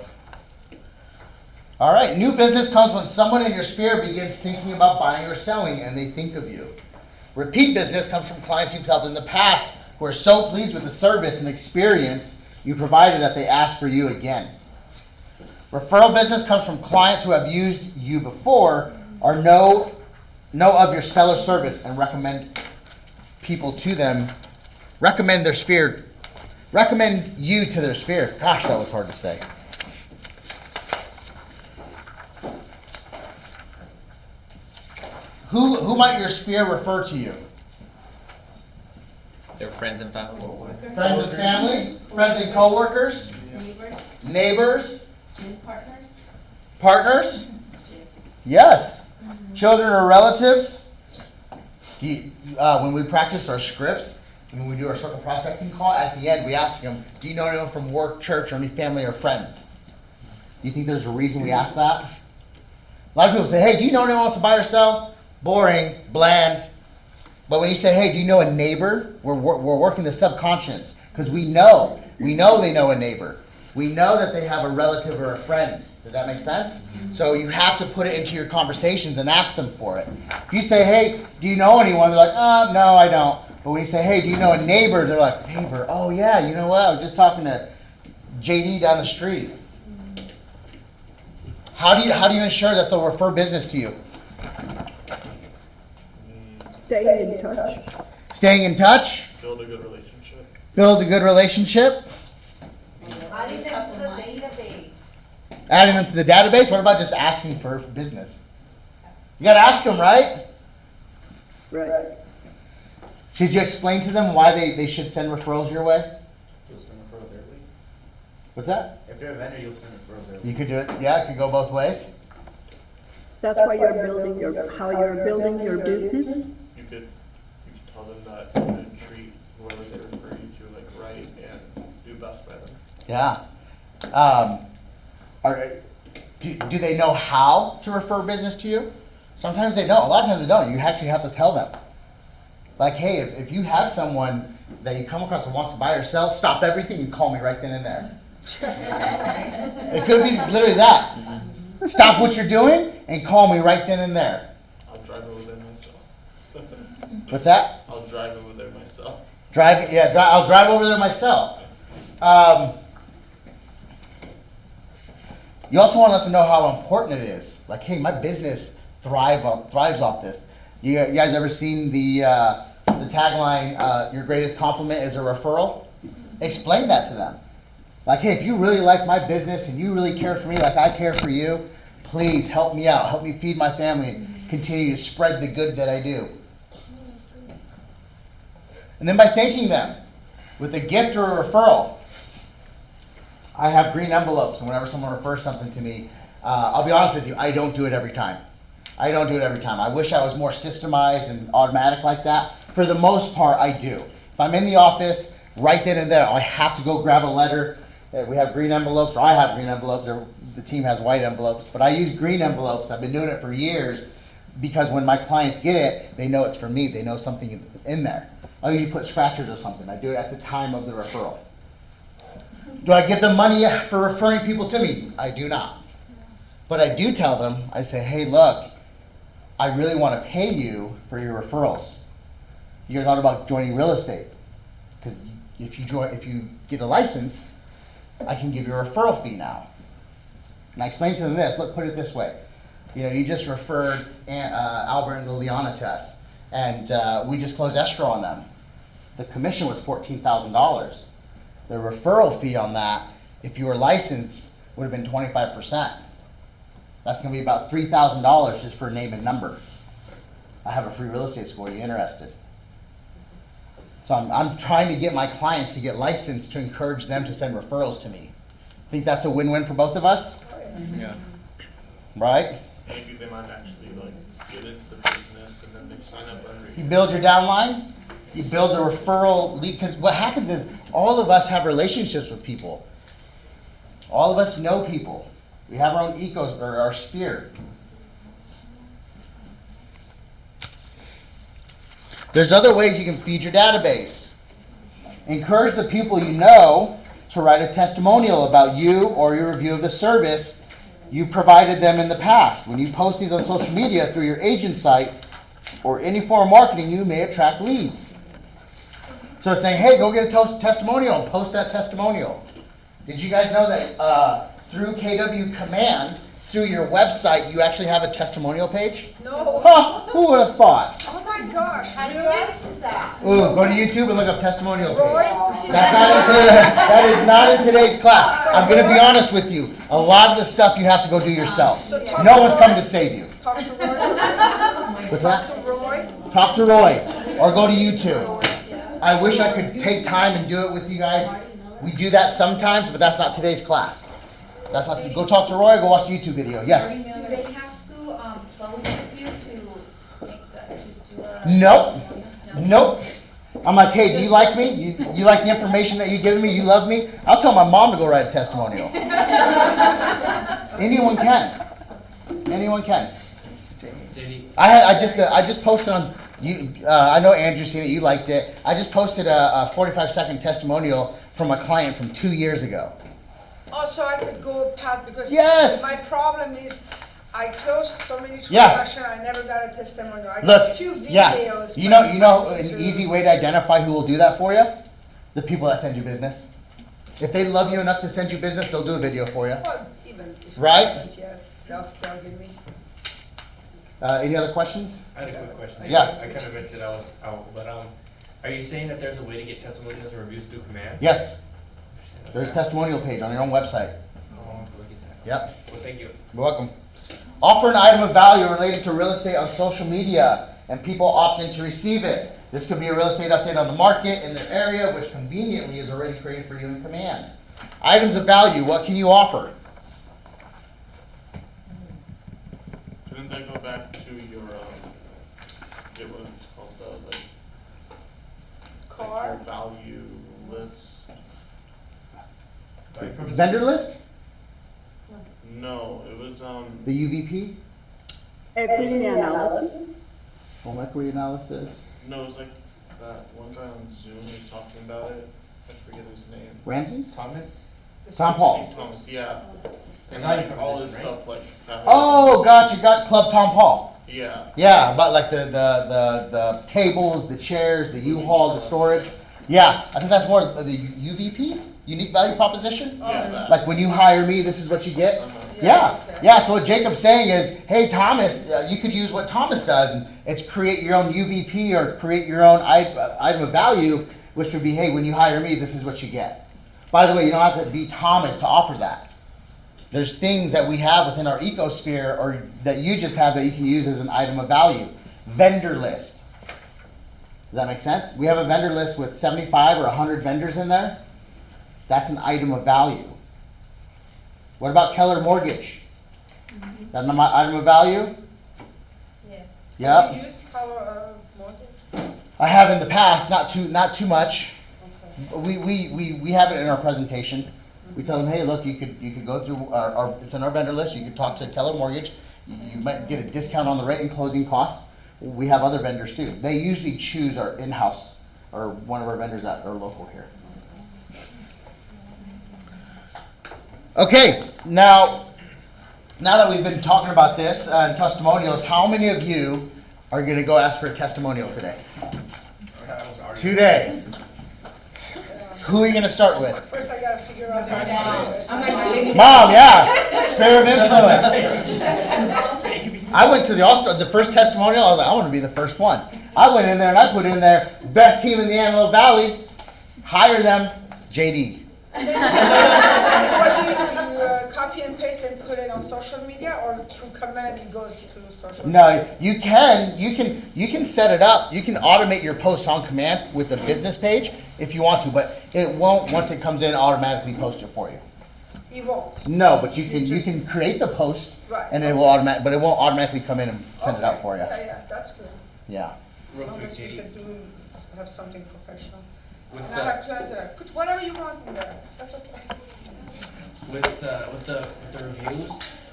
All right, new business comes when someone in your sphere begins thinking about buying or selling and they think of you. Repeat business comes from clients you've helped in the past who are so pleased with the service and experience you provided that they ask for you again. Referral business comes from clients who have used you before or know of your stellar service and recommend people to them, recommend you to their sphere. Gosh, that was hard to say. Who might your sphere refer to you? Their friends and family. Friends and family? Friends and coworkers? Neighbors, Neighbors? gym partners. Partners? Yes. Children or relatives? When we practice our scripts, when we do our circle prospecting call, at the end we ask them, do you know anyone from work, church, or any family or friends? Do you think there's a reason we ask that? A lot of people say, hey, do you know anyone who wants to buy or sell? Boring, bland. But when you say, hey, do you know a neighbor? We're working the subconscious because we know they know a neighbor. We know that they have a relative or a friend. Does that make sense? So you have to put it into your conversations and ask them for it. If you say, hey, do you know anyone? They're like, no, I don't. But when you say, hey, do you know a neighbor? They're like, neighbor? Oh, yeah, you know what? I was just talking to JD down the street. How do you ensure that they'll refer business to you? Staying in touch. Staying in touch? Build a good relationship. Build a good relationship? Adding them to the database Adding them to the database? What about just asking for business? You gotta ask them, right? Right. Should you explain to them why they should send referrals your way? You'll send referrals early. What's that? If they're a vendor, you'll send referrals early. You could do it, yeah, it could go both ways. That's why you're building how you're building your business? You could tell them that you would treat whoever they refer you to like right and do best by them. Yeah. Do they know how to refer business to you? Sometimes they don't. A lot of times they don't. You actually have to tell them. Like, hey, if you have someone that you come across that wants to buy or sell, stop everything and call me right then and there. It could be literally that. Stop what you're doing and call me right then and there. I'll drive over there myself. What's that? I'll drive over there myself. I'll drive over there myself. You also want to let them know how important it is. Like, hey, my business thrives off this. You guys ever seen the tagline, your greatest compliment is a referral? Explain that to them. Like, hey, if you really like my business and you really care for me like I care for you, please help me out. Help me feed my family and continue to spread the good that I do. And then by thanking them with a gift or a referral. I have green envelopes, and whenever someone refers something to me, I'll be honest with you, I don't do it every time. I wish I was more systemized and automatic like that. For the most part, I do. If I'm in the office, right then and there, I have to go grab a letter. We have green envelopes, or I have green envelopes, or the team has white envelopes, but I use green envelopes. I've been doing it for years because when my clients get it, they know it's for me. They know something is in there. I'll usually put scratchers or something. I do it at the time of the referral. Do I give them money for referring people to me? I do not. But I do tell them, I say, hey, look, I really want to pay you for your referrals. You're thought about joining real estate. Because if you get a license, I can give you a referral fee now. And I explain to them this, look, put it this way. You just referred Albert and Liliana to us, and we just closed escrow on them. The commission was $14,000. The referral fee on that, if you were licensed, would have been 25%. That's going to be about $3,000 just for name and number. I have a free real estate school. Are you interested? So I'm trying to get my clients to get licensed to encourage them to send referrals to me. Think that's a win-win for both of us? Yeah. Right? Maybe they might actually get into the business and then they sign up under You build your downline, you build a referral lead, because what happens is all of us have relationships with people. All of us know people. We have our own or our sphere. There's other ways you can feed your database. Encourage the people you know to write a testimonial about you or your review of the service you provided them in the past. When you post these on social media through your agent site or any form of marketing, you may attract leads. So it's saying, hey, go get a testimonial and post that testimonial. Did you guys know that through KW Command, through your website, you actually have a testimonial page? No. Huh, who would have thought? Oh my gosh. How do you access that? Ooh, go to YouTube and look up testimonial Roy, page. That is not in today's class. I'm going to be honest with you. A lot of the stuff you have to go do yourself. No one's come to save you. Talk to Roy. What's that? Talk to Roy. Talk to Roy or go to YouTube. I wish I could take time and do it with you guys. We do that sometimes, but that's not today's class. That's not. Go talk to Roy. Go watch the YouTube video. Yes. Do they have to close with you to make do a... Nope. Nope. I'm like, hey, do you like me? You like the information that you're giving me? You love me? I'll tell my mom to go write a testimonial. Anyone can. Anyone can. JD. I just posted on you. I know Andrew's seen it. You liked it. I just posted a 45-second testimonial from a client from 2 years ago. Also, I could go past because Yes. my problem is I closed so many transactions. I never got a testimonial. I Look, got a few yeah, videos. you know an easy way to identify who will do that for you? The people that send you business. If they love you enough to send you business, they'll do a video for you. Well, even if Right? I haven't yet, they'll still give me. Any other questions? I had a quick question. Yeah. I kind of missed it out, but are you saying that there's a way to get testimonials or reviews through Command? Yes. There's a testimonial page on your own website. I'll have to look at that. Yep. Well, thank you. You're welcome. Offer an item of value related to real estate on social media, and people opt in to receive it. This could be a real estate update on the market in their area, which conveniently is already created for you in Command. Items of value, what can you offer? Couldn't they go back to your, get what it's called, like your value list? Vendor list? No, it was, The UVP? Equity analysis? Home equity analysis? no, it was like that one guy on Zoom was talking about it. I forget his name. Ramses? Thomas? Tom Paul. Yeah. And Value like all this proposition, right? stuff like that. Oh, gotcha. Got Club Tom Paul. Yeah. Yeah, about like the tables, the chairs, the U-Haul, the storage. Yeah, I think that's more the UVP, unique value proposition. Yeah. Like when you hire me, this is what you get. Uh-huh. Yeah. So what Jacob's saying is, hey Thomas, you could use what Thomas does, and it's create your own UVP or create your own item of value, which would be, hey, when you hire me, this is what you get. By the way, you don't have to be Thomas to offer that. There's things that we have within our ecosphere or that you just have that you can use as an item of value. Vendor list. Does that make sense? We have a vendor list with 75 or 100 vendors in there. That's an item of value. What about Keller Mortgage? Is that an item of value? Yes. Yep. Do you use Keller Mortgage? I have in the past, not too much. We have it in our presentation. We tell them, hey, look, you could go through our it's on our vendor list. You could talk to Keller Mortgage. You might get a discount on the rate and closing costs. We have other vendors too. They usually choose our in-house or one of our vendors that are local here. Okay, now that we've been talking about this and testimonials, how many of you are going to go ask for a testimonial today? Today. Who are you going to start with? First, I gotta figure out how to do it. I'm like, maybe. Mom, yeah. Sphere of influence. I went to the All-Star, the first testimonial, I was like, I want to be the first one. I went in there and I put in there, best team in the Antelope Valley. Hire them, JD. And then, what do? You copy and paste and put it on social media, or through command it goes to social media? No, you can set it up. You can automate your posts on command with the business page if you want to, but it won't once it comes in automatically post it for you. It won't. No, but you can create the post Right. and it will automatically, but it won't automatically come in and send it out for you. Yeah, that's good. Yeah. Real quick, Unless we JD. could have something professional. With And the- I have clients that are, put whatever you want in there. That's okay. With the reviews,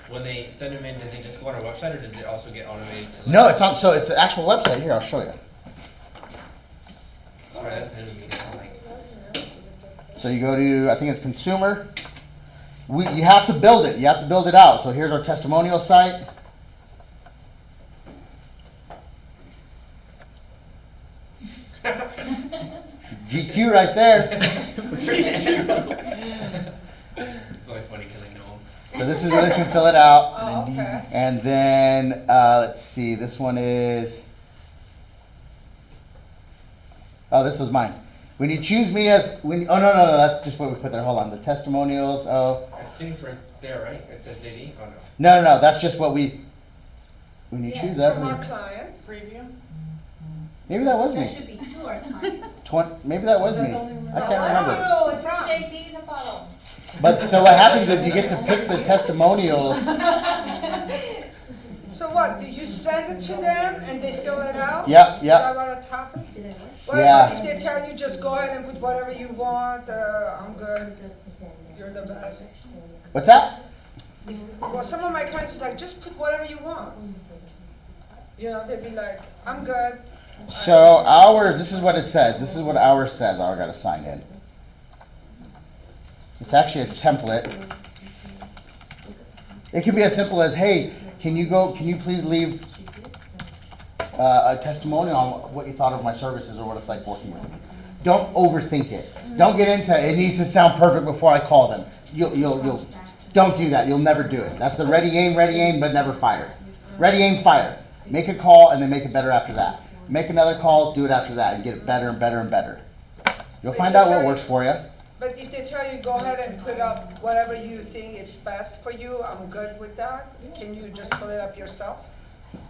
when they send them in, does it just go on our website, or does it also get automated to? No, it's on. So it's an actual website. Here, I'll show you. Sorry, that's new to me. So you go to, I think it's consumer. You have to build it. You have to build it out. So here's our testimonial site. GQ right there. It's only funny because I know them. So this is where they can fill it out. Oh, okay. And then, let's see, this one is, oh, this was mine. When you choose me as, no, that's just what we put there. Hold on, the testimonials, I think it's right there, right? It says JD? Oh, no. No, that's just what when you choose us. From our clients. Preview. Maybe that was There me. should be two our clients. Maybe that was me. I can't remember. Oh, it says JD to follow. But so what happens is you get to pick the testimonials. So what, do you send it to them and they fill it out? Yep. Is that what it's happened? Well, Yeah. if they tell you just go ahead and put whatever you want, I'm good, you're the best. What's that? Well, some of my clients is like, just put whatever you want. You know, they'd be like, I'm good. So ours, this is what it says. This is what ours says. Oh, I gotta sign in. It's actually a template. It can be as simple as, hey, can you please leave a testimonial on what you thought of my services or what it's like working with me. Don't overthink it. Don't get into it needs to sound perfect before I call them. You'll don't do that. You'll never do it. That's the ready, aim, but never fire. Ready, aim, fire. Make a call and then make it better after that. Make another call, do it after that, and get it better and better and better. You'll find out what works for you. But if they tell you, go ahead and put up whatever you think is best for you, I'm good with that. Can you just fill it up yourself?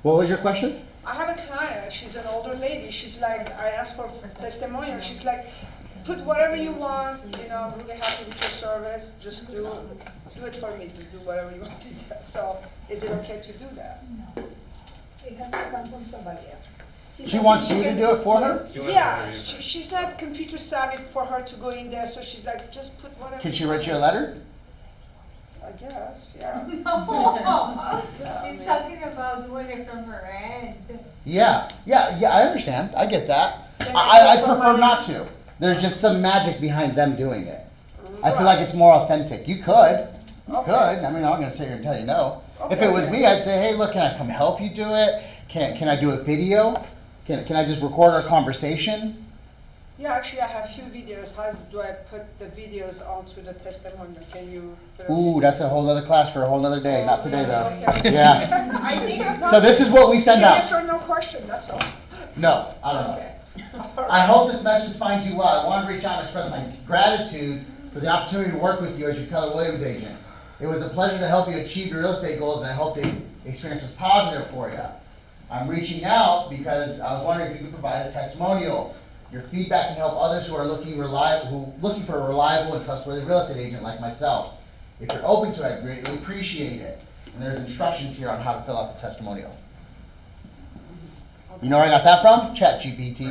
What was your question? I have a client, she's an older lady, she's like, I asked for testimonial, she's like, put whatever you want, you know, I'm really happy with your service, just do it for me, to do whatever you want to do. So, is it okay to do that? It has to come from somebody else. She wants you to do it for her? Yeah, she's not computer savvy for her to go in there, so she's like, just put whatever. Can she write you a letter? I guess, yeah. She's talking about doing it from her end. Yeah, I understand. I get that. I prefer not to. There's just some magic behind them doing it. I feel like it's more authentic. You could. You could. I mean, I'm not going to sit here and tell you no. If it was me, I'd say, hey, look, can I come help you do it? Can I do a video? Can I just record our conversation? Yeah, actually, I have few videos. How do I put the videos onto the testimonial? Can you? Ooh, that's a whole other class for a whole other day. Not today, though. Okay. Yeah. I think So this is what we send out. Yes or no question, that's all. No, I don't know. I hope this message finds you well. I want to reach out and express my gratitude for the opportunity to work with you as your Keller Williams agent. It was a pleasure to help you achieve your real estate goals, and I hope the experience was positive for you. I'm reaching out because I was wondering if you could provide a testimonial. Your feedback can help others who are looking for a reliable and trustworthy real estate agent like myself. If you're open to it, I'd greatly appreciate it. And there's instructions here on how to fill out the testimonial. You know where I got that from? ChatGPT.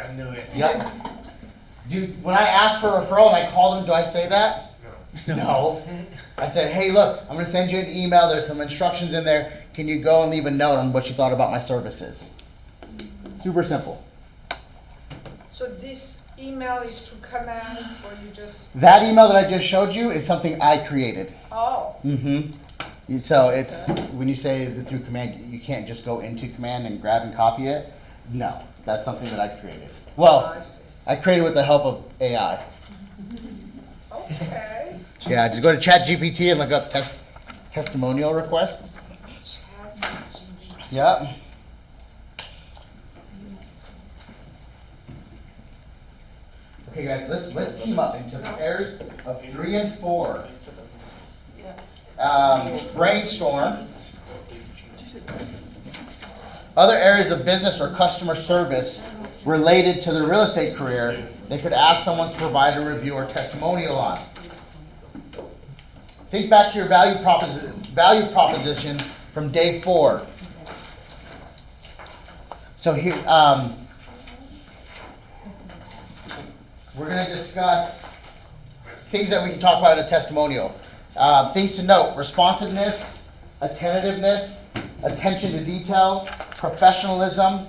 I knew it. Yep. Dude, when I ask for a referral and I call them, do I say that? No. I said, hey, look, I'm going to send you an email. There's some instructions in there. Can you go and leave a note on what you thought about my services? Super simple. So this email is through command, or you just? That email that I just showed you is something I created. Oh. Mm-hmm. So it's, when you say is it through command, you can't just go into command and grab and copy it. No, that's something that I created. Well, I created with the help of AI. Okay. Yeah, just go to ChatGPT and look up testimonial request. Yep. Okay, guys, let's team up into pairs of 3 and 4. Brainstorm. Other areas of business or customer service related to their real estate career they could ask someone to provide a review or testimonial on. Think back to your value proposition from day 4. So here, we're going to discuss things that we can talk about in a testimonial. Things to note: responsiveness, attentiveness, attention to detail, professionalism,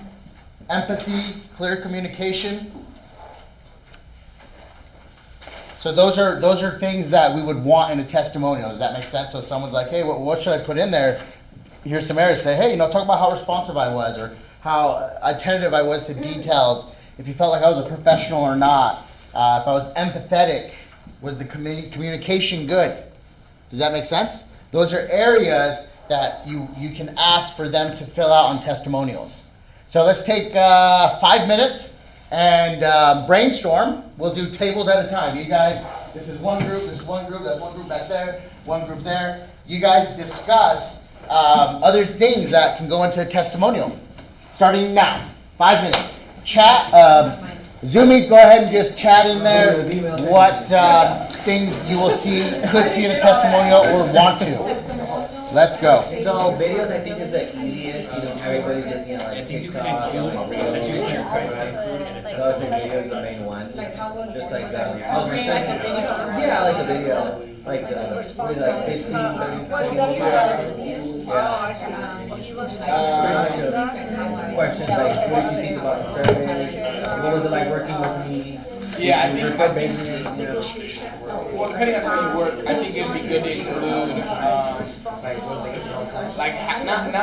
empathy, clear communication. So those are things that we would want in a testimonial. Does that make sense? So if someone's like, hey, what should I put in there? Here's some areas. Say, hey, talk about how responsive I was, or how attentive I was to details. If you felt like I was a professional or not. If I was empathetic, was the communication good? Does that make sense? Those are areas that you can ask for them to fill out on testimonials. So let's take 5 minutes and brainstorm. We'll do tables at a time. You guys, this is one group, this is one group, that's one group back there, one group there. You guys discuss other things that can go into a testimonial. Starting now, 5 minutes. Chat, Zoomies, go ahead and just chat in there what things you will could see in a testimonial or want to. Let's go. So videos, I think, is the easiest. Everybody's looking at like TikTok. So I think video is the main one. Just like yeah, like a video. Like 15, 30 Oh, I see. questions like, what did you think about the survey? What was it like working with me? Yeah, I think well, depending on how you work, I think it'd be good to include not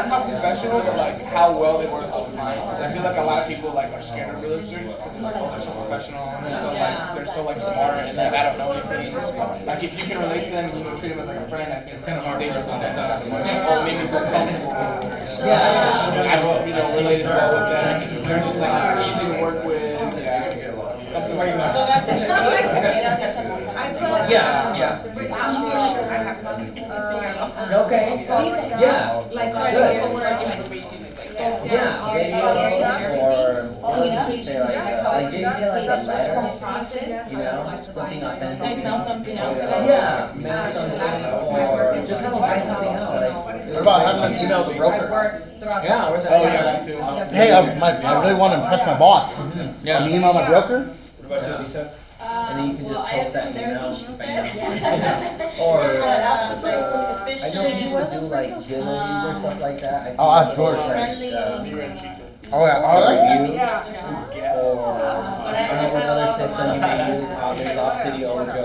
how professional, but like how well they work with clients. I feel like a lot of people like are scared of realtors because they're like, oh, they're so professional and they're so smart and like I don't know anything. Like if you can relate to them and treat them as like a friend, I think it's kind of dangerous on that side. Or maybe feel comfortable. I don't related well with them. They're just like easy to work with. Yeah. Something like that. Yeah, yeah. Okay. Yeah. Like Good. Yeah, video or say like JD said, like a letter, you know, something authentic. Like mail something else. Yeah, mail something or just have them buy something out. Like, What about having them email the broker? yeah, or Oh, yeah, that too. Hey, I really want to impress my boss. Yeah. Can you email my broker? What about you, Lisa? And then you can just post that email. Or, Or I know people do like giveaways or stuff like that. I see I'll ask people George. like, Oh yeah, all right. review. Or I don't know what other system you may use. There's Op City Ojo.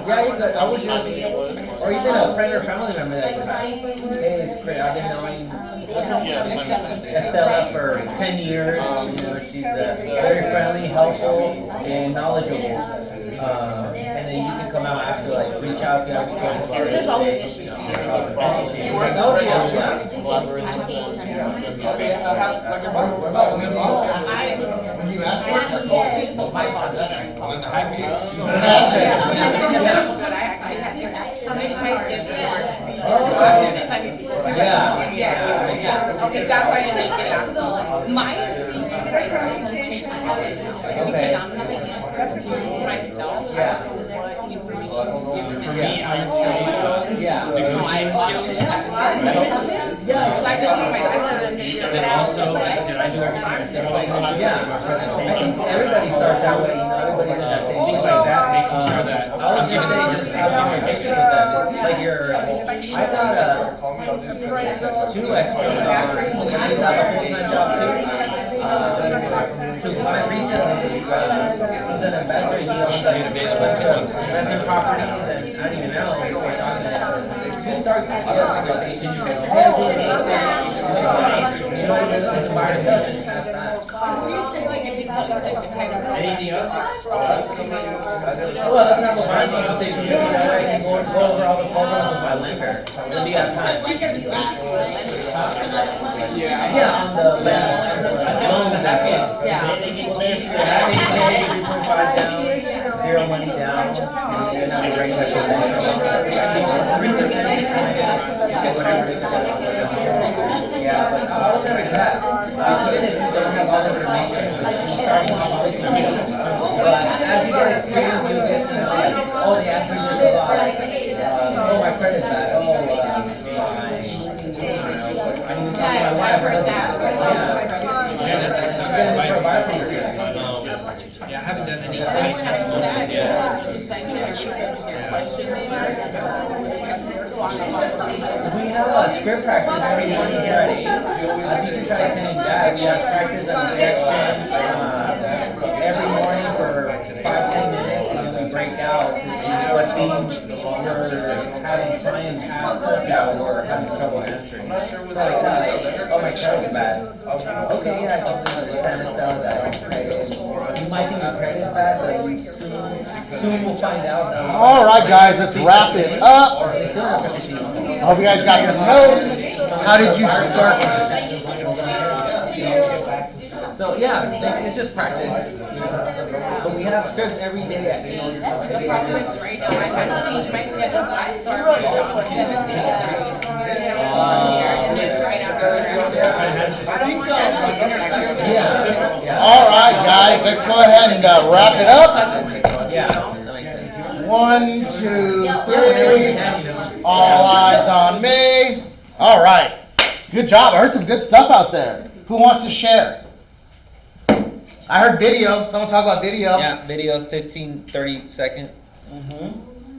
Yeah, you could. I would just, or even a friend or family member that could say, hey, it's great. I've been knowing Estella for 10 years. You know, she's very friendly, helpful, and knowledgeable. And then you can come out after, like, reach out if you have questions about it. That would be When you ask for it, that's all. Okay, that's why I didn't make it last week. Mine. Okay. That's a good myself. Yeah. For me, I would say negotiating skills. Yeah, because I just want my license. And then also, did I do everything? Yeah. I think everybody starts that way. You know, everybody does that same Things thing. like that, making sure that I would just say just have conversations with them. It's like you're, I got two extras on. He's got a full-time job too. To find recently, he's an investor. He owns like investment properties, and I don't even know. Just start the conversation. You can anything else? well, that's not what my conversation is. I can go over all the programs with my lender. When do you have time? Yeah, on the lender. On the back end. Yeah. 3.5 down, 0 money down, and then have a regular payment. 3%. Yeah, but I was never exact. Even if you don't have all the information, starting off always but as you get experience, you get to know, oh, they asked me this a lot. Oh, my credit's bad. Oh, I need to talk to my wife. Yeah, that's exactly right. Yeah, I haven't done any paid testimonials yet. We have a script practice every morning here at 8. You can try attending that. We have practice on objection every morning for 5-10 minutes, and then we break out to see what things we're having clients ask us that we're having trouble answering. So like that. Oh, my credit's bad. Okay, yeah, something like Spanish style that you might think your credit is bad, but we soon we'll find out. All right, guys, let's wrap it up. I hope you guys got some notes. How did you start? So yeah, it's just practice. But we have scripts every day at 8. The problem is right now I had to change my schedule, so I start my job at 17. And it's right after. All right, guys, let's go ahead and wrap it up. Yeah. 1, 2, 3. All eyes on me. All right. Good job. I heard some good stuff out there. Who wants to share? I heard video. Someone talk about video. Yeah, videos 15-30 second.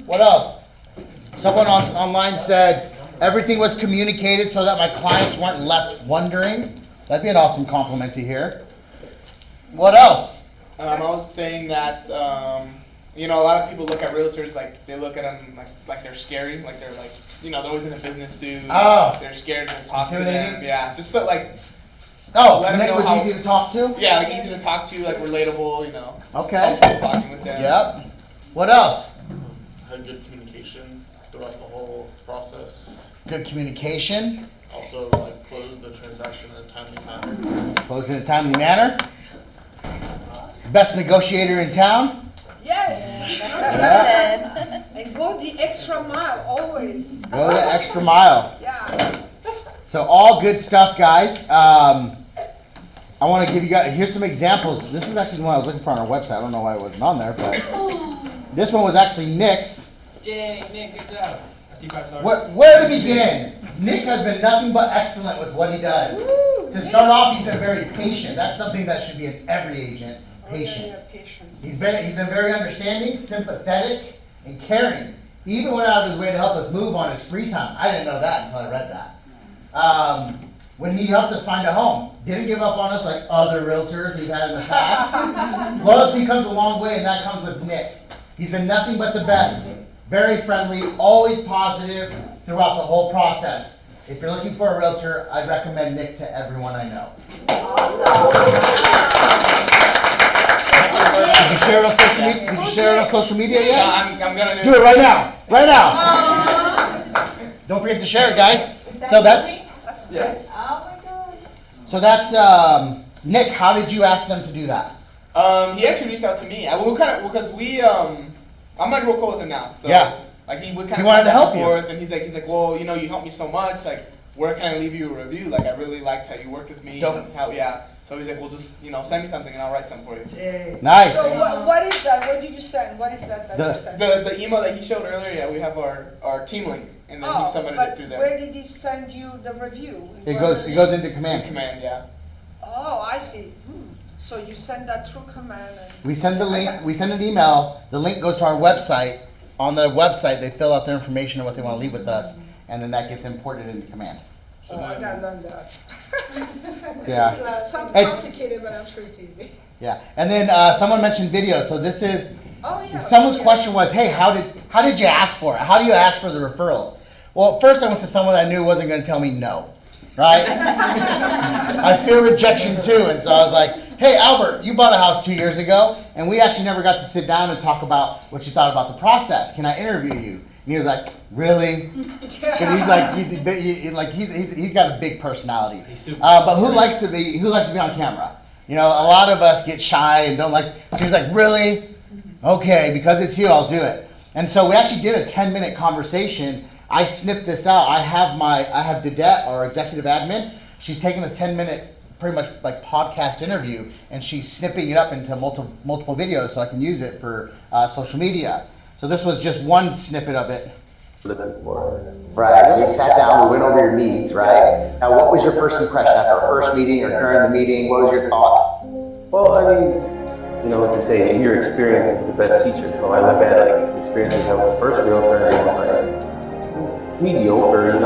What else? Someone online said everything was communicated so that my clients weren't left wondering. That'd be an awesome compliment to hear. What else? I was saying that you know, a lot of people look at realtors like they look at them like they're scary, like they're like, you know, they're always in a business suit. Oh. They're scared to talk to Intimidating? them. Yeah, just so like. Oh, let and them it know was how, easy to talk to? Yeah, like easy to talk to, like relatable, you know. Okay. Comfortable talking with them. Yep. What else? Had good communication throughout the whole process. Good communication. Also, like, close the transaction in a timely manner. Close in a timely manner. Best negotiator in town? Yes. Yeah. And go the extra mile, always. Go the extra mile. Yeah. So all good stuff, guys. I want to give you guys, here's some examples. This is actually the one I was looking for on our website. I don't know why it wasn't on there, but this one was actually Nick's. Yay, Nick, good job. I see 5 stars. Where to begin? Nick has been nothing but excellent with what he does. To start off, he's been very patient. That's something that should be in every agent. Patience. He's been very understanding, sympathetic, and caring. He even went out of his way to help us move on his free time. I didn't know that until I read that. When he helped us find a home, didn't give up on us like other realtors we've had in the past. Loyalty comes a long way, and that comes with Nick. He's been nothing but the best. Very friendly, always positive throughout the whole process. If you're looking for a realtor, I'd recommend Nick to everyone I know. Did you share it on social media? Did you share it on social media yet? No, I'm gonna do it right now. Right now. Don't forget to share it, guys. So that's yes. Oh my gosh. So that's Nick. How did you ask them to do that? He actually reached out to me. Because I'm like real cool with him now. So, yeah. Like he would kind He of wanted to help forth, you. and he's like, well, you helped me so much. Like, where can I leave you a review? Like, I really liked how you worked with me. And how, yeah. So he's like, well, just send me something and I'll write something for you. Nice. So what is that? What did you send? What is that you sent? The email that he showed earlier. Yeah, we have our team link, and then he submitted it through there. Where did he send you the review? It goes into command. Command, yeah. Oh, I see. So you send that through command. We send the link. We send an email. The link goes to our website. On the website, they fill out their information and what they want to leave with us, and then that gets imported into command. Oh, I gotta learn that. Yeah. It sounds complicated, but I'm sure it's easy. Yeah. And then someone mentioned video. So this is. Oh yeah. Someone's question was, hey, how did you ask for it? How do you ask for the referrals? Well, first I went to someone that I knew wasn't going to tell me no, right? I fear rejection too, and so I was like, hey, Albert, you bought a house 2 years ago, and we actually never got to sit down and talk about what you thought about the process. Can I interview you? And he was like, really? Because he's got a big personality. But who likes to be on camera? A lot of us get shy and don't like. So he's like, really? Okay, because it's you, I'll do it. And so we actually did a 10-minute conversation. I snipped this out. I have Didette, our executive admin. She's taking this 10-minute pretty much like podcast interview, and she's snipping it up into multiple videos so I can use it for social media. So this was just one snippet of it. Right, so we sat down, we went over your needs, right? Now, what was your first impression after our first meeting or during the meeting? What was your thoughts? Well, I mean, what to say, your experience is the best teacher. So I look at like experiences I had with the first realtor, and it was like mediocre,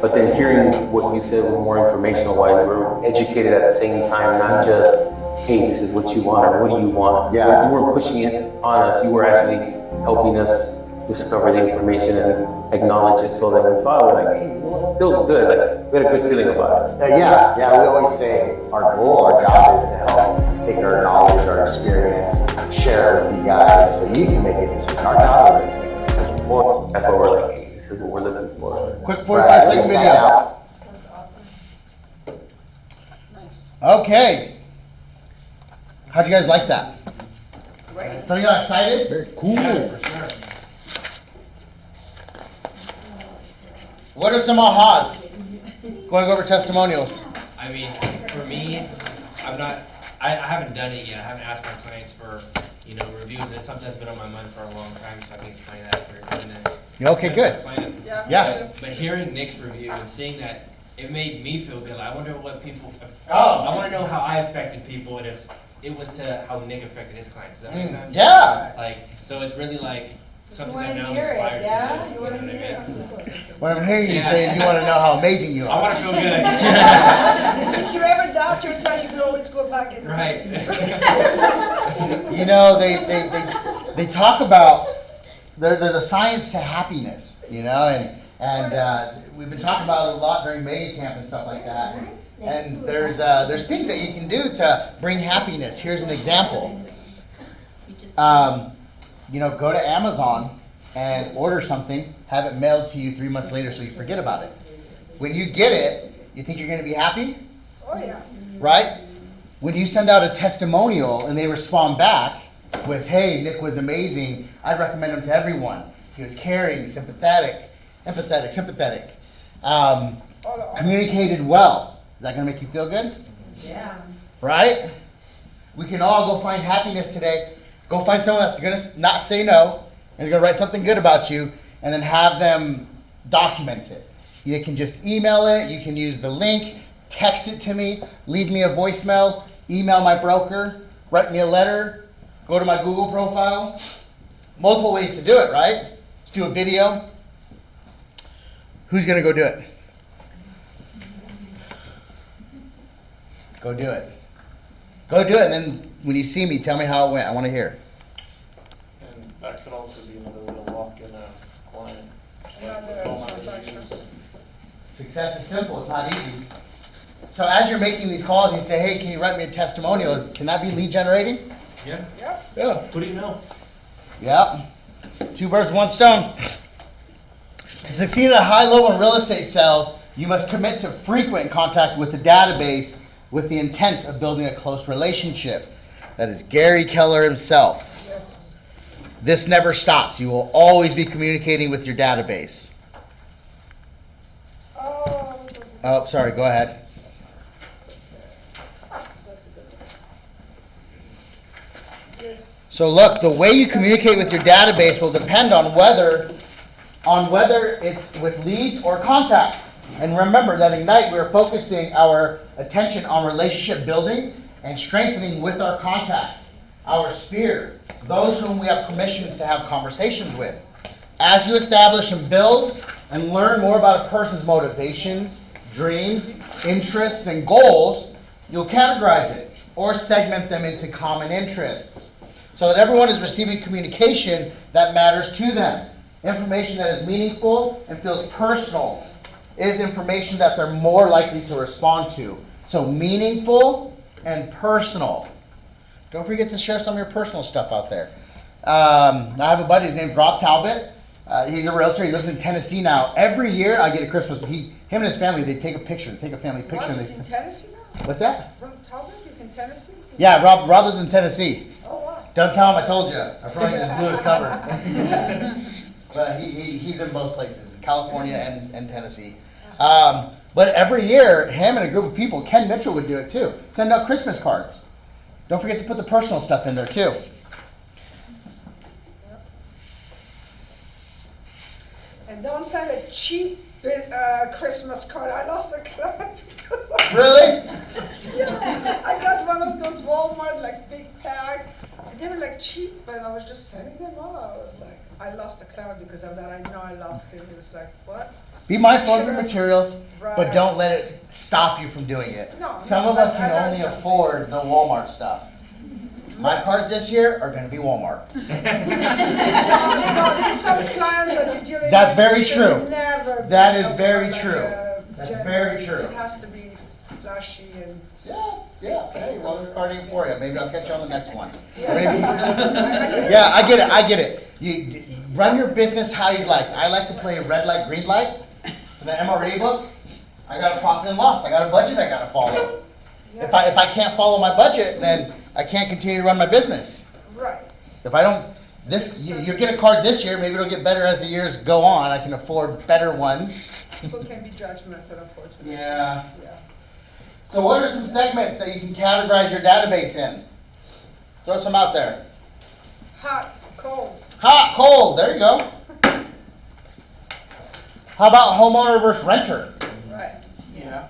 But then hearing what you said was more informational, why you were educated at the same time, not just, hey, this is what you want, or what do you want? Yeah. You weren't pushing it on us, you were actually helping us discover the information and acknowledge it so that we saw it, like, hey, it feels good, like, we had a good feeling about it. Yeah, we always say our goal, our job is to help take our knowledge, our experience, share it with you guys so you can make a decision. Our job is to make a decision. That's what we're like, hey, this is what we're looking for. Quick 45-second video. Nice. Okay. How'd you guys like that? Great. Some of y'all excited? Very cool. Yeah, for sure. What are some ahas? Going over testimonials. I mean, for me, I haven't done it yet. I haven't asked my clients for, reviews, and it's something that's been on my mind for a long time, so I can explain that if we're doing this. Okay, good. Yeah. But hearing Nick's review and seeing that, it made me feel good. I wonder what people, Oh. I want to know how I affected people and if it was to how Nick affected his clients. Does that make sense? Yeah. So it's really like something You that wanna now I'm hear it, inspired yeah? to do. You wanna know what I hear mean? What I'm hearing you say is you want to know how amazing you I are. want to feel good. If you ever doubt yourself, you can always go back and Right. They talk about there's a science to happiness, and we've been talking about it a lot during May Camp and stuff like that. And there's things that you can do to bring happiness. Here's an example. Go to Amazon and order something, have it mailed to you 3 months later so you forget about it. When you get it, you think you're going to be happy, Oh yeah. right? when you send out a testimonial and they respond back with, hey, Nick was amazing, I'd recommend him to everyone. He was caring, sympathetic, communicated well. Is that going to make you feel good? Yeah. Right? We can all go find happiness today. Go find someone that's going to not say no and is going to write something good about you, and then have them document it. You can just email it. You can use the link. Text it to me. Leave me a voicemail. Email my broker. Write me a letter. Go to my Google profile. Multiple ways to do it, right? Let's do a video. Who's going to go do it? Go do it. Go do it, and then when you see me, tell me how it went. I want to hear. And that could also be another way to lock in a client. Success is simple. It's not easy. So as you're making these calls, you say, hey, can you write me a testimonial? Can that be lead generating? Yeah. Yeah. What do you know? Yep. 2 birds, 1 stone. To succeed at a high level in real estate sales, you must commit to frequent contact with the database with the intent of building a close relationship. That is Gary Keller himself. Yes. This never stops. You will always be communicating with your database. Oh, sorry, go ahead. Yes. So look, the way you communicate with your database will depend on whether it's with leads or contacts. And remember that Ignite, we're focusing our attention on relationship building and strengthening with our contacts, our sphere, those whom we have permissions to have conversations with. As you establish and build and learn more about a person's motivations, dreams, interests, and goals, you'll categorize it or segment them into common interests so that everyone is receiving communication that matters to them. Information that is meaningful and feels personal is information that they're more likely to respond to. So meaningful and personal. Don't forget to share some of your personal stuff out there. I have a buddy, his name's Rob Talbot. He's a realtor. He lives in Tennessee now. Every year I get a Christmas, him and his family, they take a picture. They take a family picture. Rob is in Tennessee now? What's that? Rob Talbot is in Tennessee? Yeah, Rob lives in Tennessee. Oh, wow. Don't tell him I told you. I probably just blew his cover. But he's in both places, in California and Tennessee. But every year, him and a group of people, Ken Mitchell would do it too. Send out Christmas cards. Don't forget to put the personal stuff in there too. And don't send a cheap Christmas card. I lost a client because of Really? Yeah, I got one of those Walmart like big pack. They were like cheap, but I was just sending them out. I was like, I lost a client because of that. I know I lost it. It was like, what? Be mindful of your materials, Right. but don't let it stop you from doing it. No, Some no, of us I can learned only something. afford the Walmart stuff. My cards this year are going to be Walmart. There's some clients that you're dealing That's with. very should true. Never be That is a- very like true. a That's general. very true. It has to be flashy and. Yeah. Hey, well, this card ain't for you. Maybe I'll catch you on the next one. Yeah. Maybe. Yeah, I get it. You run your business how you like. I like to play red light, green light. For the MRA book, I got a profit and loss. I got a budget I got to follow. If I can't follow my budget, then I can't continue to run my business. Right. If I don't, you get a card this year, maybe it'll get better as the years go on. I can afford better ones. People can be judgmental, unfortunately. Yeah. So what are some segments that you can categorize your database in? Throw some out there. Hot, cold. Hot, cold, there you go. How about homeowner versus renter? Right. Yeah.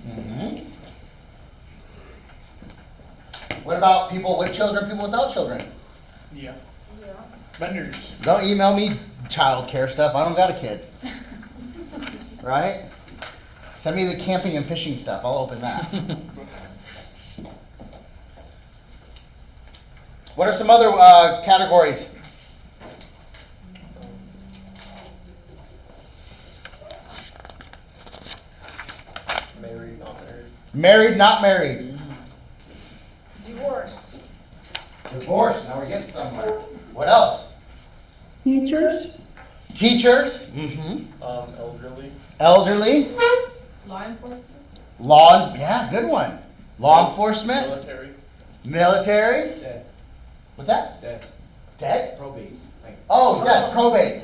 Mm-hmm. What about people with children, people without children? Yeah. Vendors. Don't email me child care stuff. I don't got a kid. Right? Send me the camping and fishing stuff. I'll open that. What are some other categories? Married, not married. Married, not married. Divorce. Divorce. Now we're getting somewhere. What else? Teachers? Teachers. Mm-hmm. Elderly. Elderly. Law enforcement? Yeah, good one. Law enforcement? Military? Dead. What's that? Dead. Dead? Probate. Like, Oh, dead, probate.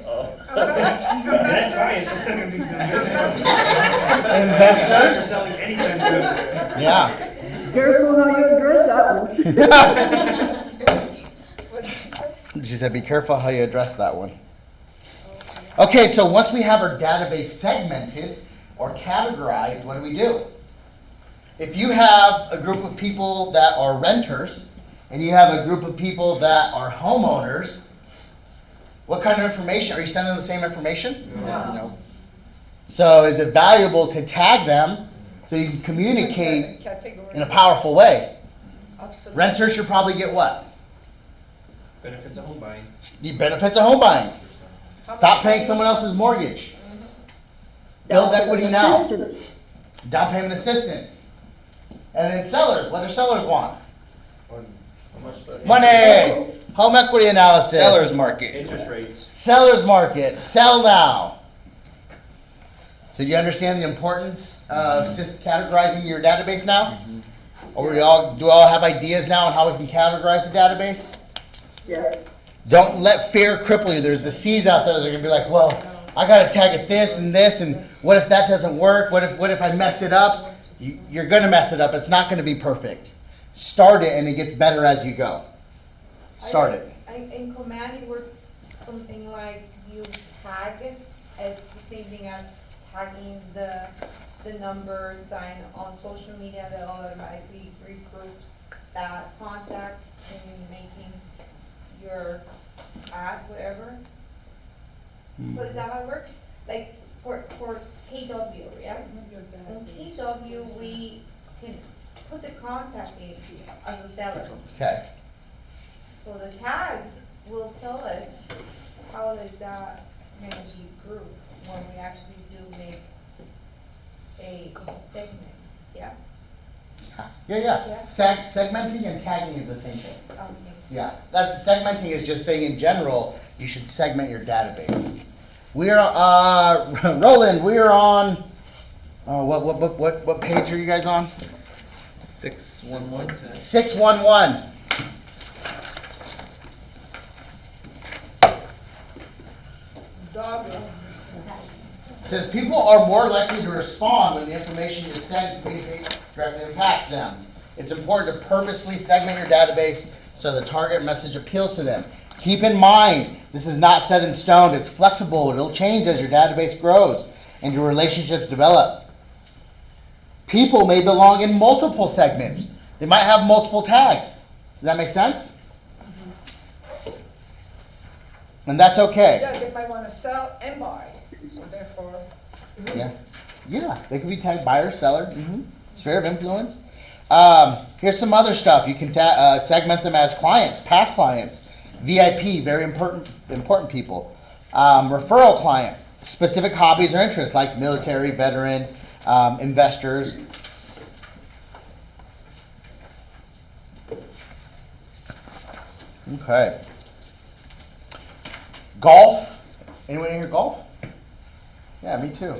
Investors? selling anytime soon. Yeah. Careful how you address that one. What did she say? She said, be careful how you address that one. Okay, so once we have our database segmented or categorized, what do? If you have a group of people that are renters and you have a group of people that are homeowners, what kind of information? Are you sending them the same information? No. So is it valuable to tag them so you can communicate in a powerful way? Absolutely. Renters should probably get what? Benefits of home buying. Benefits of home buying. Stop paying someone else's mortgage. Build equity now. Down payment assistance. And then sellers. What do sellers want? Money. Home equity analysis. Seller's market. Interest rates. Sellers market. Sell now. So you understand the importance of categorizing your database now? Or do we all have ideas now on how we can categorize the database? Yeah. Don't let fear cripple you. There's the C's out there that are gonna be like, well, I gotta tag it this, and what if that doesn't work? What if I mess it up? You're gonna mess it up. It's not gonna be perfect. Start it and it gets better as you go. Start it. In Command, it works something like you tag. It's the same thing as tagging the number sign on social media that automatically recruit that contact and you're making your ad, whatever. So is that how it works? Like for KW, yeah? In KW, we can put the contact in as a seller. Okay. So the tag will tell us how is that going to be grouped when we actually do make a segment, yeah? Yeah. Segmenting and tagging is the same thing. Okay. Yeah, that segmenting is just saying in general, you should segment your database. We are, Roland, we are on, what page are you guys on? 611. 611. Says people are more likely to respond when the information is sent and communicate directly impacts them. It's important to purposefully segment your database so the target message appeals to them. Keep in mind, this is not set in stone. It's flexible. It'll change as your database grows and your relationships develop. People may belong in multiple segments. They might have multiple tags. Does that make sense? And that's okay. Yeah, they might want to sell and buy, so therefore. Yeah, they could be tagged buyer, seller, sphere of influence. Here's some other stuff. You can segment them as clients, past clients, VIP, very important people. Referral client, specific hobbies or interests like military, veteran, investors. Okay. Golf. Anyone in here golf? Yeah, me too.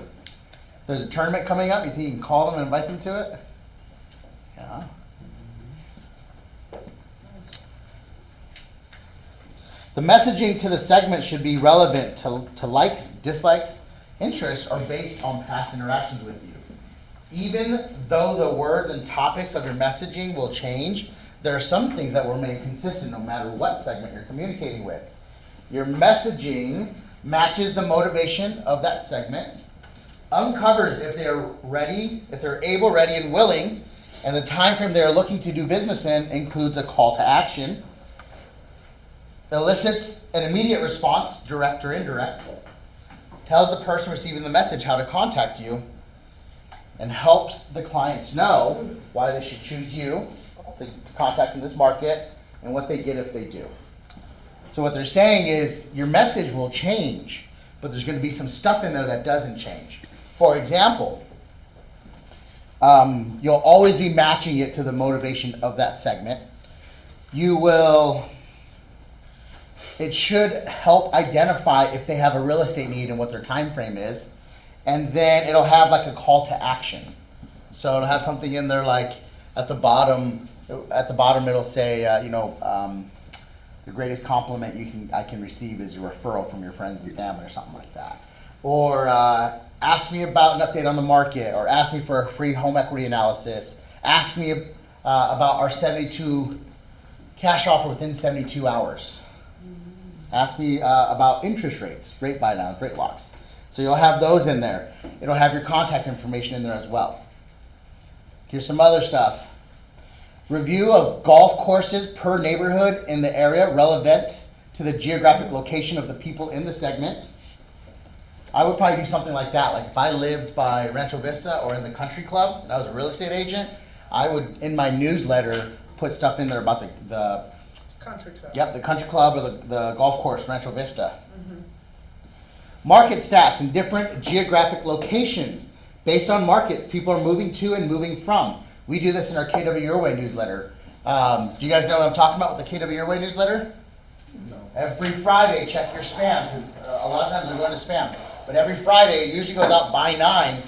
There's a tournament coming up. You think you can call them and invite them to it? Yeah. The messaging to the segment should be relevant to likes, dislikes, interests, or based on past interactions with you. Even though the words and topics of your messaging will change, there are some things that will remain consistent no matter what segment you're communicating with. Your messaging matches the motivation of that segment, uncovers if they're ready, if they're able, ready, and willing, and the time frame they're looking to do business in includes a call to action, elicits an immediate response, direct or indirect, tells the person receiving the message how to contact you, and helps the clients know why they should choose you to contact in this market and what they get if they do. So what they're saying is your message will change, but there's going to be some stuff in there that doesn't change. For example, you'll always be matching it to the motivation of that segment. It should help identify if they have a real estate need and what their time frame is. And then it'll have like a call to action. So it'll have something in there like, At the bottom, it'll say, the greatest compliment I can receive is a referral from your friends and family or something like that. Or ask me about an update on the market, or ask me for a free home equity analysis. Ask me about our 72 cash offer within 72 hours. Ask me about interest rates, rate buy downs, rate locks. So you'll have those in there. It'll have your contact information in there as well. Here's some other stuff. Review of golf courses per neighborhood in the area relevant to the geographic location of the people in the segment. I would probably do something like that. Like if I lived by Rancho Vista or in the country club and I was a real estate agent, I would, in my newsletter, put stuff in there about the country club. Yep, the country club or the golf course, Rancho Vista. Market stats in different geographic locations. Based on markets people are moving to and moving from. We do this in our KW Your Way newsletter. Do you guys know what I'm talking about with the KW Your Way newsletter? No. Every Friday, check your spam, because a lot of times they're going to spam. But every Friday, it usually goes out by 9,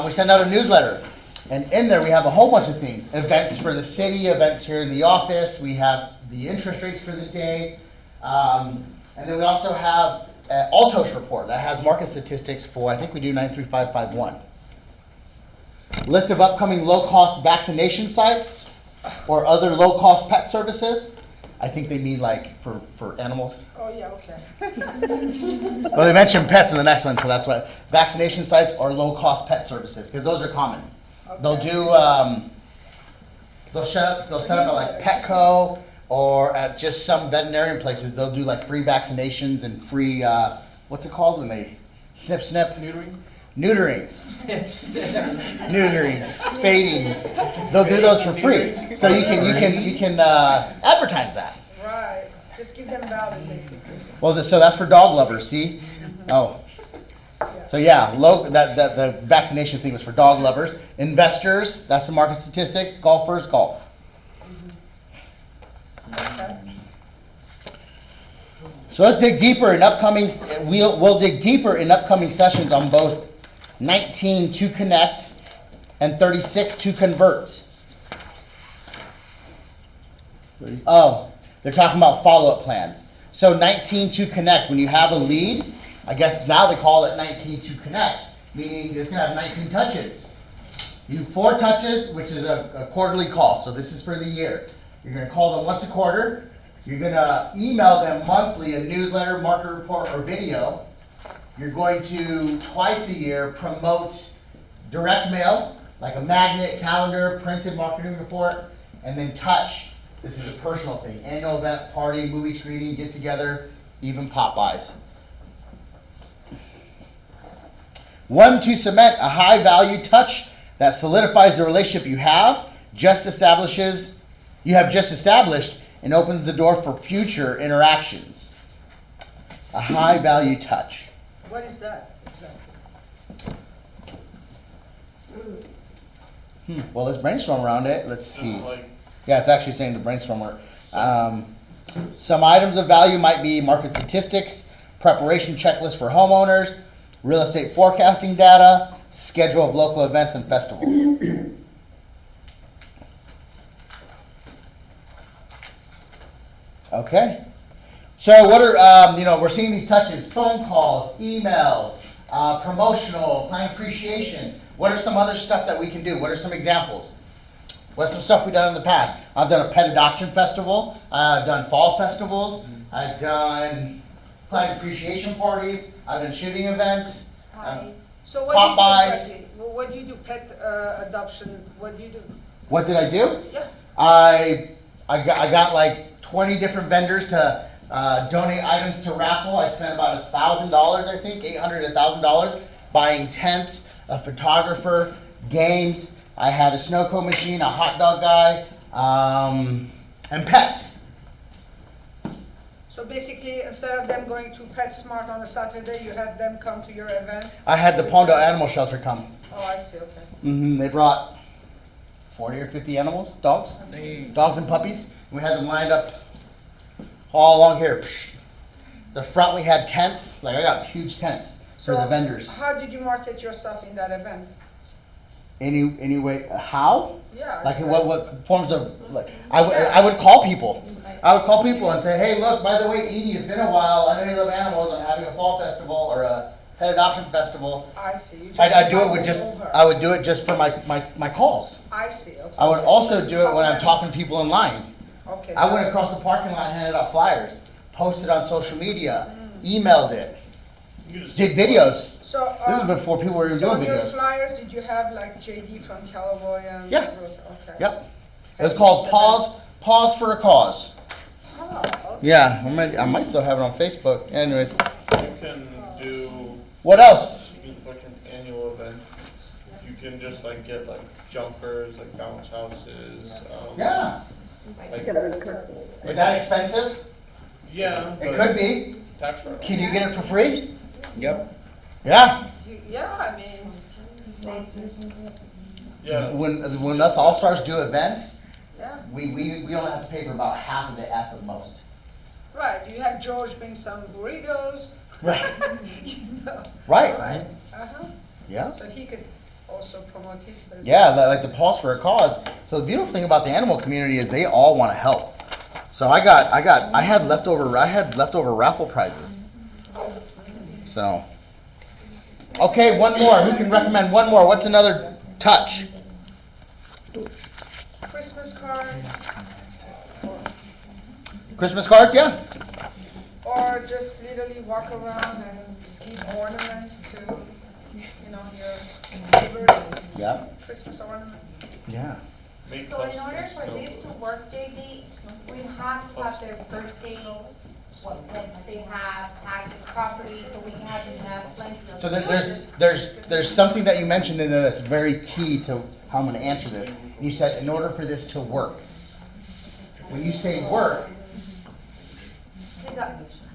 we send out a newsletter. And in there we have a whole bunch of things. Events for the city, events here in the office. We have the interest rates for the day. And then we also have an Altos report that has market statistics for, I think we do 93551. List of upcoming low-cost vaccination sites or other low-cost pet services. I think they mean like for animals. Oh, yeah, okay. Well, they mentioned pets in the next one, so that's why. Vaccination sites or low-cost pet services, because those are common. Okay. They'll do, they'll set up at like Petco or at just some veterinarian places. They'll do like free vaccinations and free, what's it called when they snip? Neutering. Neutering, spading. They'll do those for free, so you can advertise that. Right. Just give them value, basically. Well, so that's for dog lovers. See? Oh. So yeah, that the vaccination thing was for dog lovers. Investors. That's the market statistics. Golfers, golf. Okay. So let's dig deeper in upcoming. We'll dig deeper in upcoming sessions on both 19 to connect and 36 to convert. Oh, they're talking about follow-up plans. So 19 to connect, when you have a lead, I guess now they call it 19 to connect, meaning it's going to have 19 touches. You do 4 touches, which is a quarterly call. So this is for the year. You're going to call them once a quarter. You're going to email them monthly a newsletter, market report, or video. You're going to, twice a year, promote direct mail, like a magnet, calendar, printed marketing report, and then touch. This is a personal thing. Annual event, party, movie screening, get together, even pop buys. 1, to cement a high value touch that solidifies the relationship you have just established and opens the door for future interactions. A high value touch. What is that exactly? Well, let's brainstorm around it. Let's see. Yeah, it's actually saying to brainstorm. Some items of value might be market statistics, preparation checklist for homeowners, real estate forecasting data, schedule of local events and festivals. Okay. So what are, we're seeing these touches, phone calls, emails, promotional, client appreciation. What are some other stuff that we can do? What are some examples? What's some stuff we've done in the past? I've done a pet adoption festival. I've done fall festivals. I've done client appreciation parties. I've done shooting events. So what pop do you buys. do exactly? Well, what do you do? Pet adoption. What do you do? What did I do? Yeah. I got like 20 different vendors to donate items to raffle. I spent about $1,000, I think, $800 to $1,000, buying tents, a photographer, games. I had a snow cone machine, a hot dog guy, and pets. So basically, instead of them going to PetSmart on a Saturday, you had them come to your event? I had the Pondo Animal Shelter come. Oh, I see, okay. They brought 40 or 50 animals, dogs and puppies. We had them lined up all along here. The front we had tents, like I got huge tents for the vendors. How did you market yourself in that event? Any way, how? Yeah. Like what forms of, like, I would call people. I would call people and say, hey, look, by the way, Edie, it's been a while. I know you love animals. I'm having a fall festival or a pet adoption festival. I see. You just I do it with invite just, them over. I would do it just for my calls. I see, okay. I would also do it when I'm talking to people in line. Okay. I went across the parking lot, handed out flyers, posted on social media, emailed it, did videos. So, This is before people were even so doing on your videos. flyers, did you have like JD from Callaway and? Yeah. Okay. Yep. It was called Pause for a Cause. Yeah, I might still have it on Facebook. Anyways, You can do. what else? You can like an annual event. You can just like get like jumpers, like bounce houses. Yeah. Like, Is that expensive? yeah. It but could be. Tax write-off. Can you get it for free? Yep. Yeah. Yeah, I mean, Yeah. When us all stars do events, yeah. we only have to pay for about half of it at the most. Right, you have George bring some burritos. Right. You know. Right. Uh-huh. Yeah. So he could also promote his business. Yeah, like the Pause for a Cause. So the beautiful thing about the animal community is they all want to help. So I had leftover raffle prizes. So, okay, one more. Who can recommend one more? What's another touch? Christmas cards, Christmas cards, yeah. or just literally walk around and give ornaments to, you know, your neighbors. Yeah. Christmas ornament. Yeah. So in order for this to work, JD, we have to have their birthdays, what pets they have, tagged the property, so we can have enough plenty of. So there's something that you mentioned in there that's very key to how I'm going to answer this. You said in order for this to work. When you say work,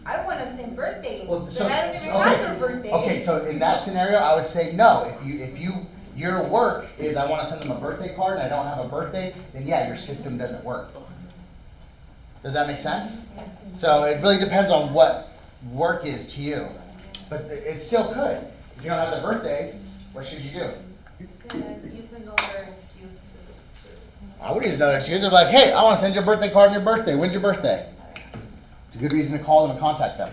I don't wanna send birthdays, well, but I don't even have their birthday. Okay, so in that scenario, I would say no. If your work is I want to send them a birthday card and I don't have a birthday, then yeah, your system doesn't work. Does that make sense? So it really depends on what work is to you. But it still could. If you don't have the birthdays, what should you do? Use another excuse to. I would use another excuse. They're like, hey, I want to send you a birthday card on your birthday. When's your birthday? It's a good reason to call them and contact them.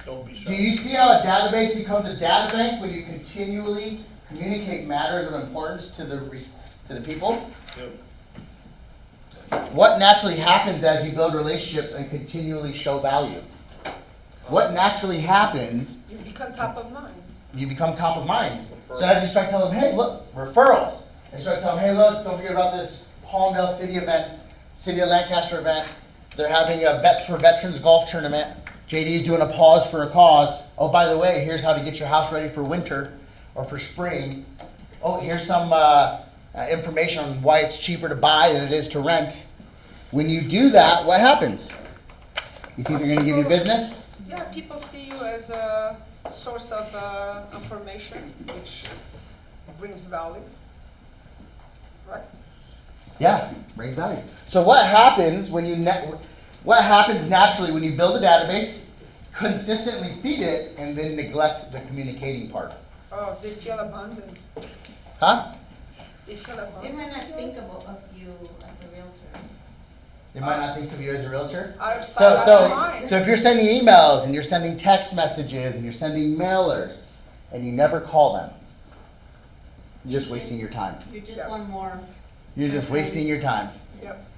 Don't be shy. Do you see how a database becomes a data bank when you continually communicate matters of importance to the people? Yep. What naturally happens as you build relationships and continually show value? What naturally happens? You become top of mind. You become top of mind. So as you start telling them, hey, look, referrals. And you start telling them, hey, look, don't forget about this Palmdale City event, City of Lancaster event. They're having a Vets for Veterans golf tournament. JD's doing a Pause for a Cause. Oh, by the way, here's how to get your house ready for winter or for spring. Oh, here's some information on why it's cheaper to buy than it is to rent. When you do that, what happens? You think they're going to give you business? Yeah, people see you as a source of information, which brings value, right? Yeah, brings value. So what happens when what happens naturally when you build a database, consistently feed it, and then neglect the communicating part? Oh, they feel abandoned. Huh? They feel abandoned. They might not think of you as a realtor. They might not think of you as a realtor. Out of sight, out of mind. So if you're sending emails and you're sending text messages and you're sending mailers and you never call them, you're just wasting your time. You're just one more. You're just wasting your time. Yep.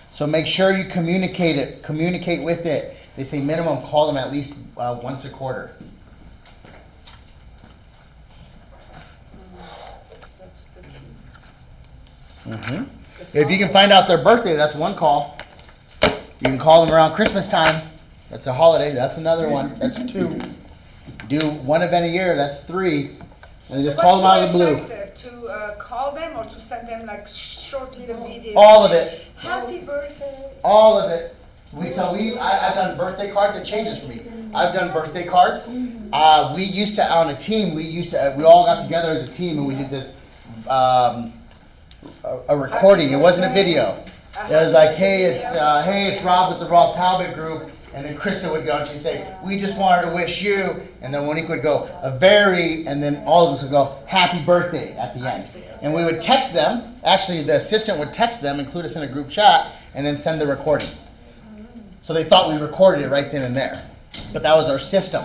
So make sure you communicate with it. They say minimum call them at least once a quarter. That's the key. Mm-hmm. If you can find out their birthday, that's one call. You can call them around Christmas time. That's a holiday. That's another one. That's two. Do one event a year. That's three. And just call them out of the blue. To call them or to send them like short little videos? All of it. Happy birthday. All of it. I've done birthday cards. It changes for me. I've done birthday cards. We used to, on a team, we all got together as a team and we did this, a recording. It wasn't a video. It was like, hey, it's Rob with the Rob Talbot group, And then Krista would go and she'd say, we just wanted to wish you. And then Monique would go, and then all of us would go, happy birthday at the end. And we would text them. Actually, the assistant would text them, include us in a group chat, and then send the recording. So they thought we recorded it right then and there. But that was our system.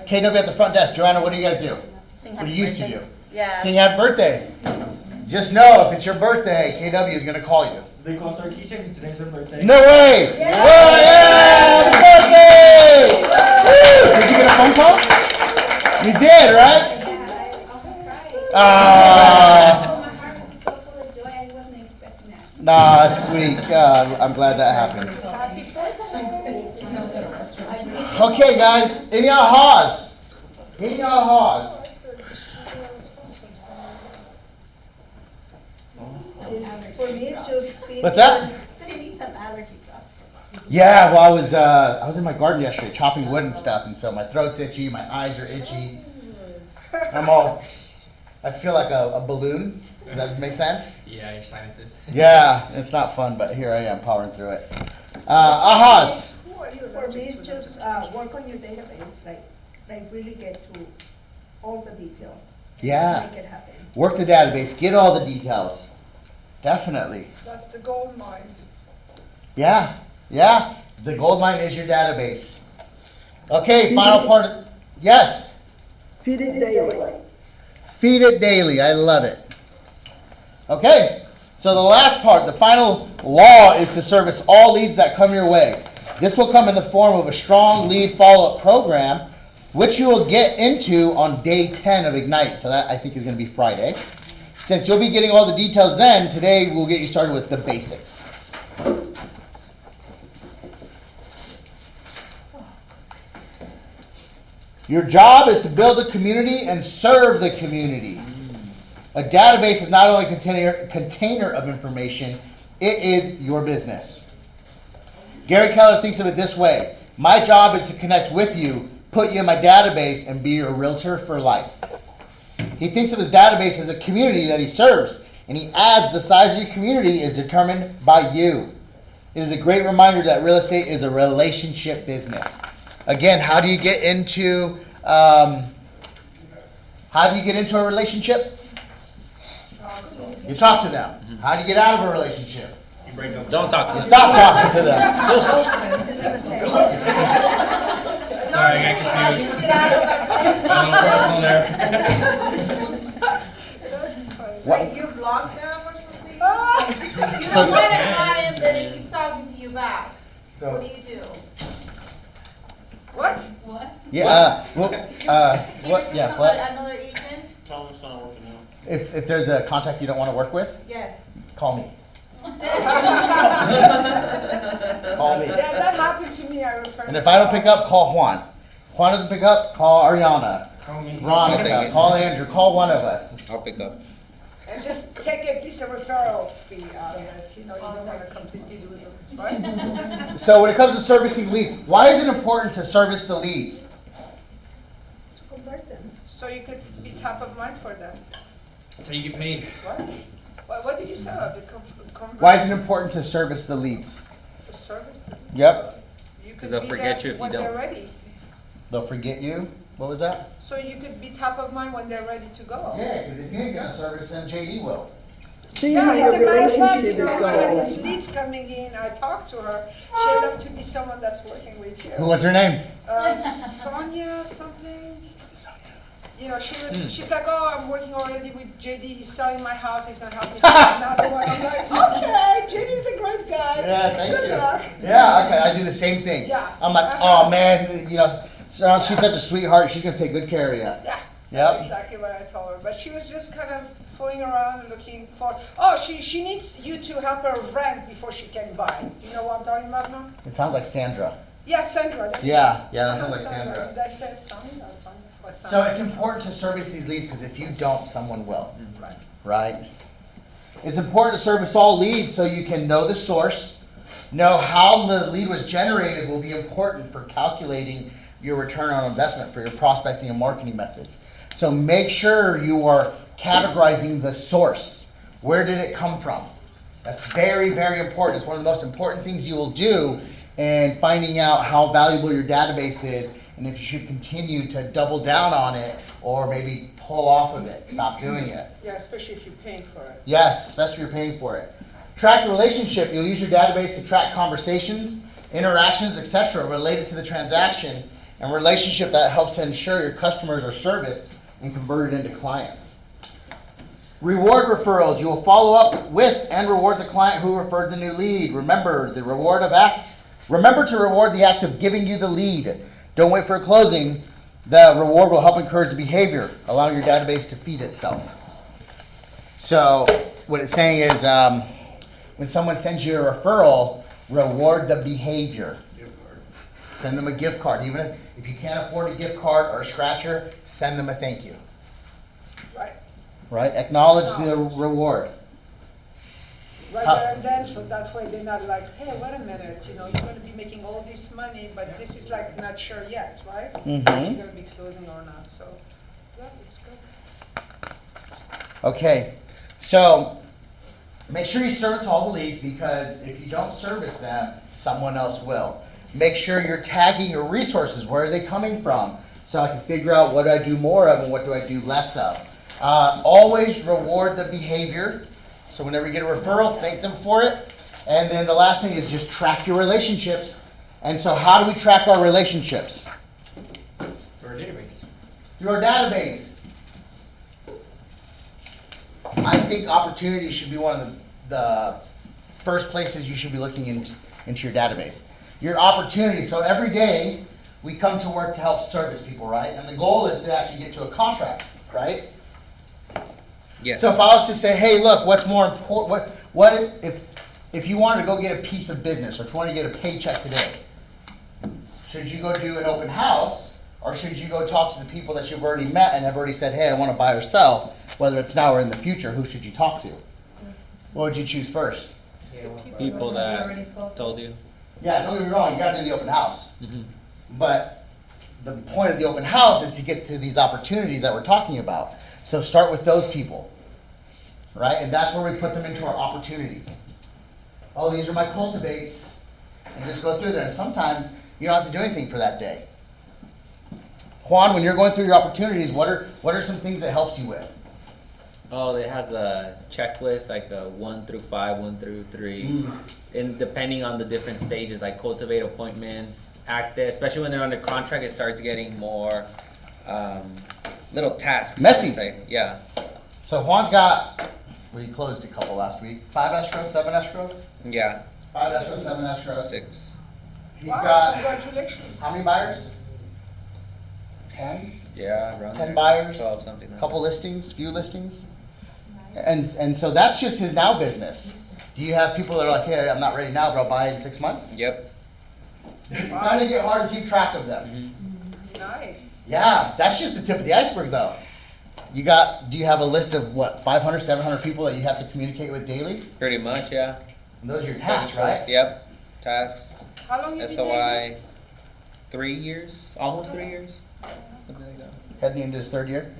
KW at the front desk. Joanna, what do you guys do? What do you used to do? Yeah. Sing happy birthdays. Just know, if it's your birthday, KW is going to call you. They called our Keisha because today's her birthday. No way! Yeah. Whoa, yeah! Happy birthday! Woo! Did you get a phone call? You did, right? Nah, sweet. I'm glad that happened. Okay, guys. Any ahas? Any ahas? For me, it's just feeding. What's that? So you need some allergy drops. Yeah, well, I was in my garden yesterday chopping wood and stuff, and so my throat's itchy, my eyes are itchy. I feel like a balloon. Does that make sense? Yeah, your sinuses. Yeah, it's not fun, but here I am powering through it. Ahas. For me, it's just work on your database, like really get to all the details. Yeah. Make it happen. Work the database. Get all the details. Definitely. That's the gold mine. Yeah. Yeah. The gold mine is your database. Okay, final part. Yes. Feed it daily. Feed it daily. I love it. Okay. So the last part, the final law, is to service all leads that come your way. This will come in the form of a strong lead follow-up program, which you will get into on day 10 of Ignite. So that, I think, is going to be Friday. Since you'll be getting all the details then, today we'll get you started with the basics. Your job is to build a community and serve the community. A database is not only a container of information, it is your business. Gary Keller thinks of it this way: my job is to connect with you, put you in my database, and be your realtor for life. He thinks of his database as a community that he serves, and he adds the size of your community is determined by you. It is a great reminder that real estate is a relationship business. Again, how do you get into a relationship? You talk to them. How do you get out of a relationship? You break up. Don't talk to them. You stop talking to them. Sorry, I got confused. A little personal there. Like you block them or something? You So- don't want to try him, then he keeps talking to you back. So- What do you do? What? What? Yeah. Give What? it to Yeah. somebody, What? another agent? Tell them it's not working out. If there's a contact you don't want to work with, Yes. call me. Call me. Yeah, that happened to me. I refer. And if I don't pick up, call Juan. Juan doesn't pick up, call Ariana. Call me. Veronica. Call Andrew. Call one of us. I'll pick up. And just take at least a referral fee out of it. You know, you don't want to completely lose them, right? So when it comes to servicing leads, why is it important to service the leads? To convert them. So you could be top of mind for them. That's how you get paid. What did you say about the convert? Why is it important to service the leads? The service? Yep. You could 'Cause they'll be forget there you if you when don't. they're ready. They'll forget you. What was that? So you could be top of mind when they're ready to go. Yeah, because if you ain't gonna service, then JD will. See Yeah, how as your a matter of fact, relationship you is know, I had going. these leads coming in, I talked to her, she ended up to be someone that's working with you. Who was her name? Sonia something. You know, she's like, oh, I'm working already with JD, he's selling my house, he's gonna help me get another one. I'm like, okay, JD's a great guy. Yeah, thank Good you. luck. Yeah, okay, I do the same thing. Yeah. I'm like, oh man, you know, so she's such a sweetheart, she's gonna take good care of you. Yeah, Yep. that's exactly what I told her. But she was just kind of fooling around and looking for, she needs you to help her rent before she can buy. You know what I'm talking about now? It sounds like Sandra. Yeah, Sandra. Yeah, that sounds like Sandra. Did I say Sonia or Sonia? Or So Sandra? it's important to service these leads because if you don't, someone will. Right. Right? It's important to service all leads so you can know the source, know how the lead was generated will be important for calculating your return on investment for your prospecting and marketing methods. So make sure you are categorizing the source. Where did it come from? That's very, very important. It's one of the most important things you will do and finding out how valuable your database is, and if you should continue to double down on it or maybe pull off of it, stop doing it. Yeah, especially if you're paying for it. Yes, especially if you're paying for it. Track the relationship. You'll use your database to track conversations, interactions, etc. related to the transaction and relationship that helps to ensure your customers are serviced and converted into clients. Reward referrals. You will follow up with and reward the client who referred the new lead. Remember to reward the act of giving you the lead. Don't wait for a closing. The reward will help encourage the behavior, allowing your database to feed itself. So what it's saying is when someone sends you a referral, reward the behavior. Send them a gift card. Even if you can't afford a gift card or a scratcher, send them a thank you. Right? Acknowledge the reward. Right there and then, so that way they're not like, hey, wait a minute, you're going to be making all this money, but this is like not sure yet, right? Mm-hmm. If you're going to be closing or not, so yeah, it's good. Okay, so make sure you service all the leads, because if you don't service them, someone else will. Make sure you're tagging your resources. Where are they coming from? So I can figure out what do I do more of and what do I do less of. Always reward the behavior. So whenever you get a referral, thank them for it. And then the last thing is just track your relationships. And so how do we track our relationships? Through our database. Through our database. I think opportunities should be one of the first places you should be looking into your database. Your opportunities. So every day we come to work to help service people, right? And the goal is to actually get to a contract, right? Yes. So if I was to say, hey, look, what's more important? What if you wanted to go get a piece of business, or if you want to get a paycheck today? Should you go do an open house, or should you go talk to the people that you've already met and have already said, hey, I want to buy or sell, whether it's now or in the future? Who should you talk to? What would you choose first? People that told you. Yeah, don't get me wrong, you got to do the open house. Mm-hmm. But the point of the open house is to get to these opportunities that we're talking about. So start with those people, right? And that's where we put them into our opportunities. Oh, these are my cultivates. And just go through there. And sometimes you don't have to do anything for that day. Juan, when you're going through your opportunities, what are some things that helps you with? Oh, it has a checklist, like a 1 through 5, 1 through 3. And depending on the different stages, like cultivate appointments, active, especially when they're under contract, it starts getting more little tasks. Messy. Yeah. So Juan's got, we closed a couple last week. 5 escrows, 7 escrows? Yeah. 5 escrows, 7 escrows. 6. He's got, congratulations. how many buyers? 10? Yeah, around 10 buyers, 12, something like couple listings, few listings. And so that's just his now business. Do you have people that are like, hey, I'm not ready now, but I'll buy it in 6 months? Yep. It's kind of get hard to keep track of them. Mm-hmm. Nice. Yeah, that's just the tip of the iceberg though. Do you have a list of what, 500, 700 people that you have to communicate with daily? Pretty much, yeah. And those are your tasks, right? Yep. Tasks. How long you been doing SOI. this? 3 years, almost 3 years. Something like that. Heading into his 3rd year.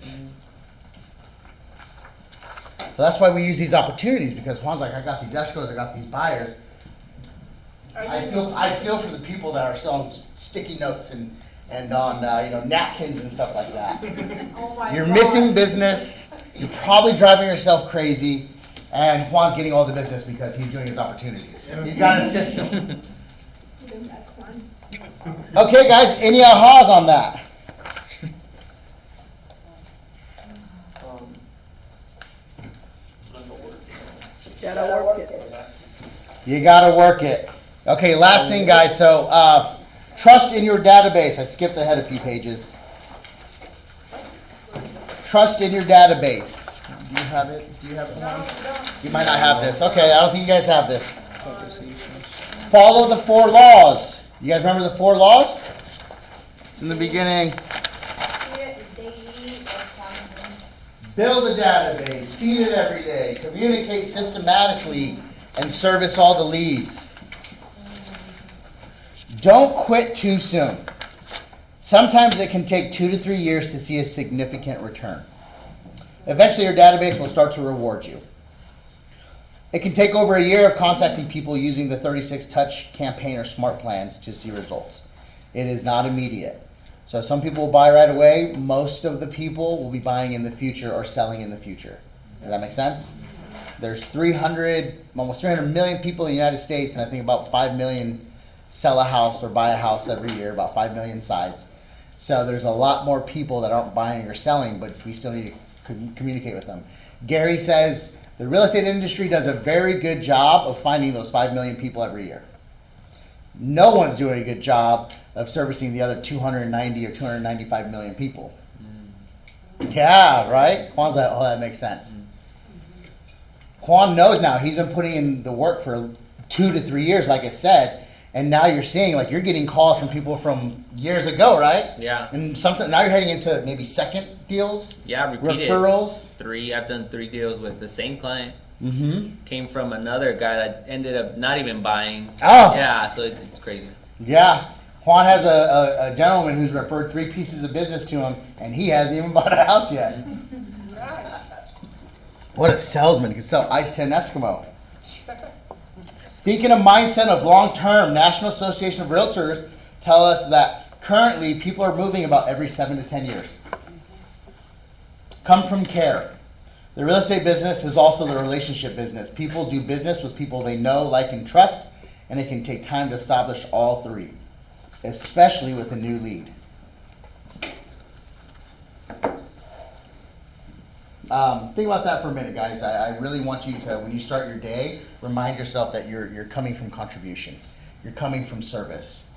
So that's why we use these opportunities, because Juan's like, I got these escrows, I got these buyers. I feel for the people that are selling sticky notes and on napkins and stuff like that. You're missing business. You're probably driving yourself crazy, and Juan's getting all the business because he's doing his opportunities. He's got a system. Okay, guys, any ahas on that? Gotta work it. You gotta work it. Okay, last thing, guys. So, trust in your database. I skipped ahead a few pages. Trust in your database. Do you have it? Do you have it? You might not have this. Okay, I don't think you guys have this. Follow the 4 laws. You guys remember the 4 laws? In the beginning. Build a database, feed it every day, communicate systematically, and service all the leads. Don't quit too soon. Sometimes it can take 2 to 3 years to see a significant return. Eventually your database will start to reward you. It can take over a year of contacting people using the 36 touch campaign or smart plans to see results. It is not immediate. So some people will buy right away. Most of the people will be buying in the future or selling in the future. Does that make sense? There's almost 300 million people in the United States, and I think about 5 million sell a house or buy a house every year, about 5 million sides. So there's a lot more people that aren't buying or selling, but we still need to communicate with them. Gary says the real estate industry does a very good job of finding those 5 million people every year. No one's doing a good job of servicing the other 290 or 295 million people. Yeah, right? Juan's like, oh, that makes sense. Juan knows now. He's been putting in the work for 2 to 3 years, like I said, and now you're seeing, like, you're getting calls from people from years ago, right? Yeah. And now you're heading into maybe second deals. Yeah, repeated. Referrals. I've done 3 deals with the same client. Mm-hmm. Came from another guy that ended up not even buying. Oh. Yeah, so it's crazy. Yeah. Juan has a gentleman who's referred 3 pieces of business to him, and he hasn't even bought a house yet. What a salesman. He can sell ice to an Eskimo. Speaking of mindset of long-term, National Association of Realtors tell us that currently people are moving about every 7 to 10 years. Come from care. The real estate business is also the relationship business. People do business with people they know, like, and trust, and it can take time to establish all 3, especially with a new lead. Think about that for a minute, guys. I really want you to, when you start your day, remind yourself that you're coming from contribution. You're coming from service.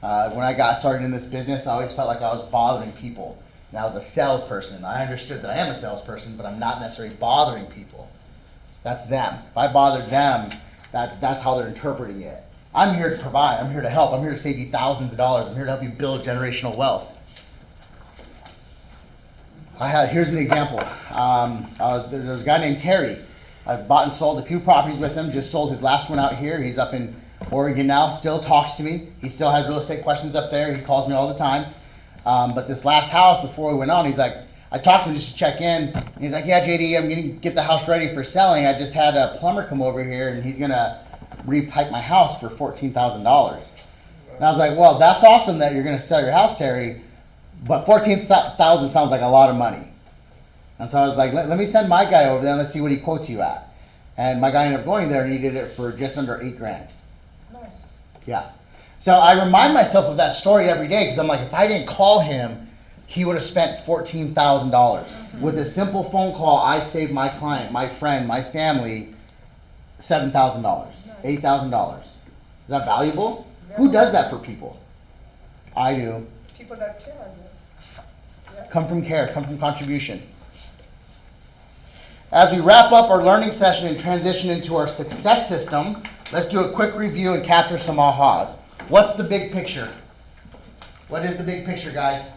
When I got started in this business, I always felt like I was bothering people. And I was a salesperson. I understood that I am a salesperson, but I'm not necessarily bothering people. That's them. If I bothered them, that's how they're interpreting it. I'm here to provide. I'm here to help. I'm here to save you thousands of dollars. I'm here to help you build generational wealth. Here's an example. There's a guy named Terry. I've bought and sold a few properties with him. Just sold his last one out here. He's up in Oregon now. Still talks to me. He still has real estate questions up there. He calls me all the time. But this last house, before we went on, he's like, I talked to him just to check in. And he's like, yeah, JD, I'm going to get the house ready for selling. I just had a plumber come over here, and he's going to repipe my house for $14,000. And I was like, well, that's awesome that you're going to sell your house, Terry. But $14,000 sounds like a lot of money. And so I was like, let me send my guy over there and let's see what he quotes you at. And my guy ended up going there and he did it for just under $8,000. Nice. Yeah. So I remind myself of that story every day because I'm like, if I didn't call him, he would have spent $14,000. With a simple phone call, I saved my client, my friend, my family, $7,000, $8,000. Is that valuable? Who does that for people? I do. People that care, I guess. Yeah. Come from care, come from contribution. As we wrap up our learning session and transition into our success system, let's do a quick review and capture some ahas. What's the big picture? What is the big picture, guys?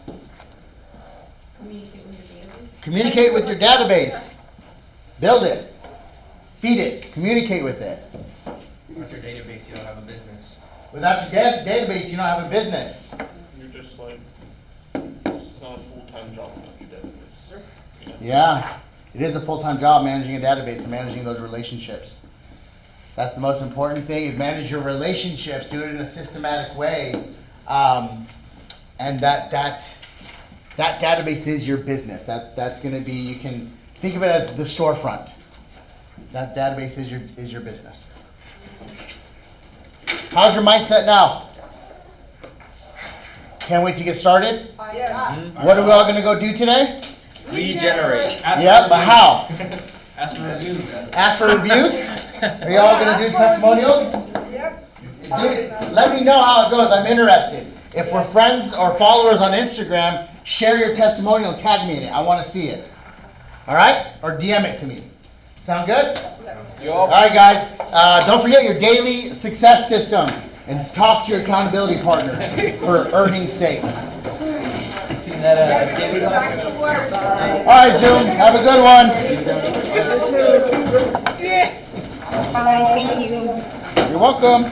Communicate with your database. Communicate with your database. Build it. Feed it. Communicate with it. Without your database, you don't have a business. Without your database, you don't have a business. You're just like, it's not a full-time job without your database. You know? Yeah. It is a full-time job managing a database and managing those relationships. That's the most important thing is manage your relationships, do it in a systematic way. And that database is your business. That's gonna be, you can think of it as the storefront. That database is your business. How's your mindset now? Can't wait to get started? Yes. What are we all gonna go do today? Regenerate. Yeah, but how? Ask for reviews. Ask for reviews? Are you all going to do testimonials? Yep. Let me know how it goes. I'm interested. If we're friends or followers on Instagram, share your testimonial and tag me in it. I want to see it. All right? Or DM it to me. Sound good? All right, guys. Don't forget your daily success system and talk to your accountability partner for earning's sake. You seen that David? All right, Zoom. Have a good one. Bye, thank you. You're welcome.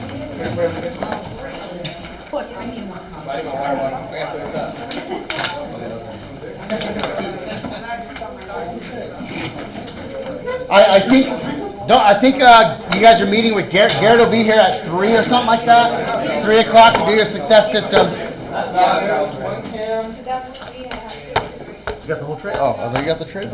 I think I think you guys are meeting with Garrett. Garrett will be here at 3 or something like that. 3 o'clock to do your success systems. You got the whole tray? Oh, I thought you got the tray?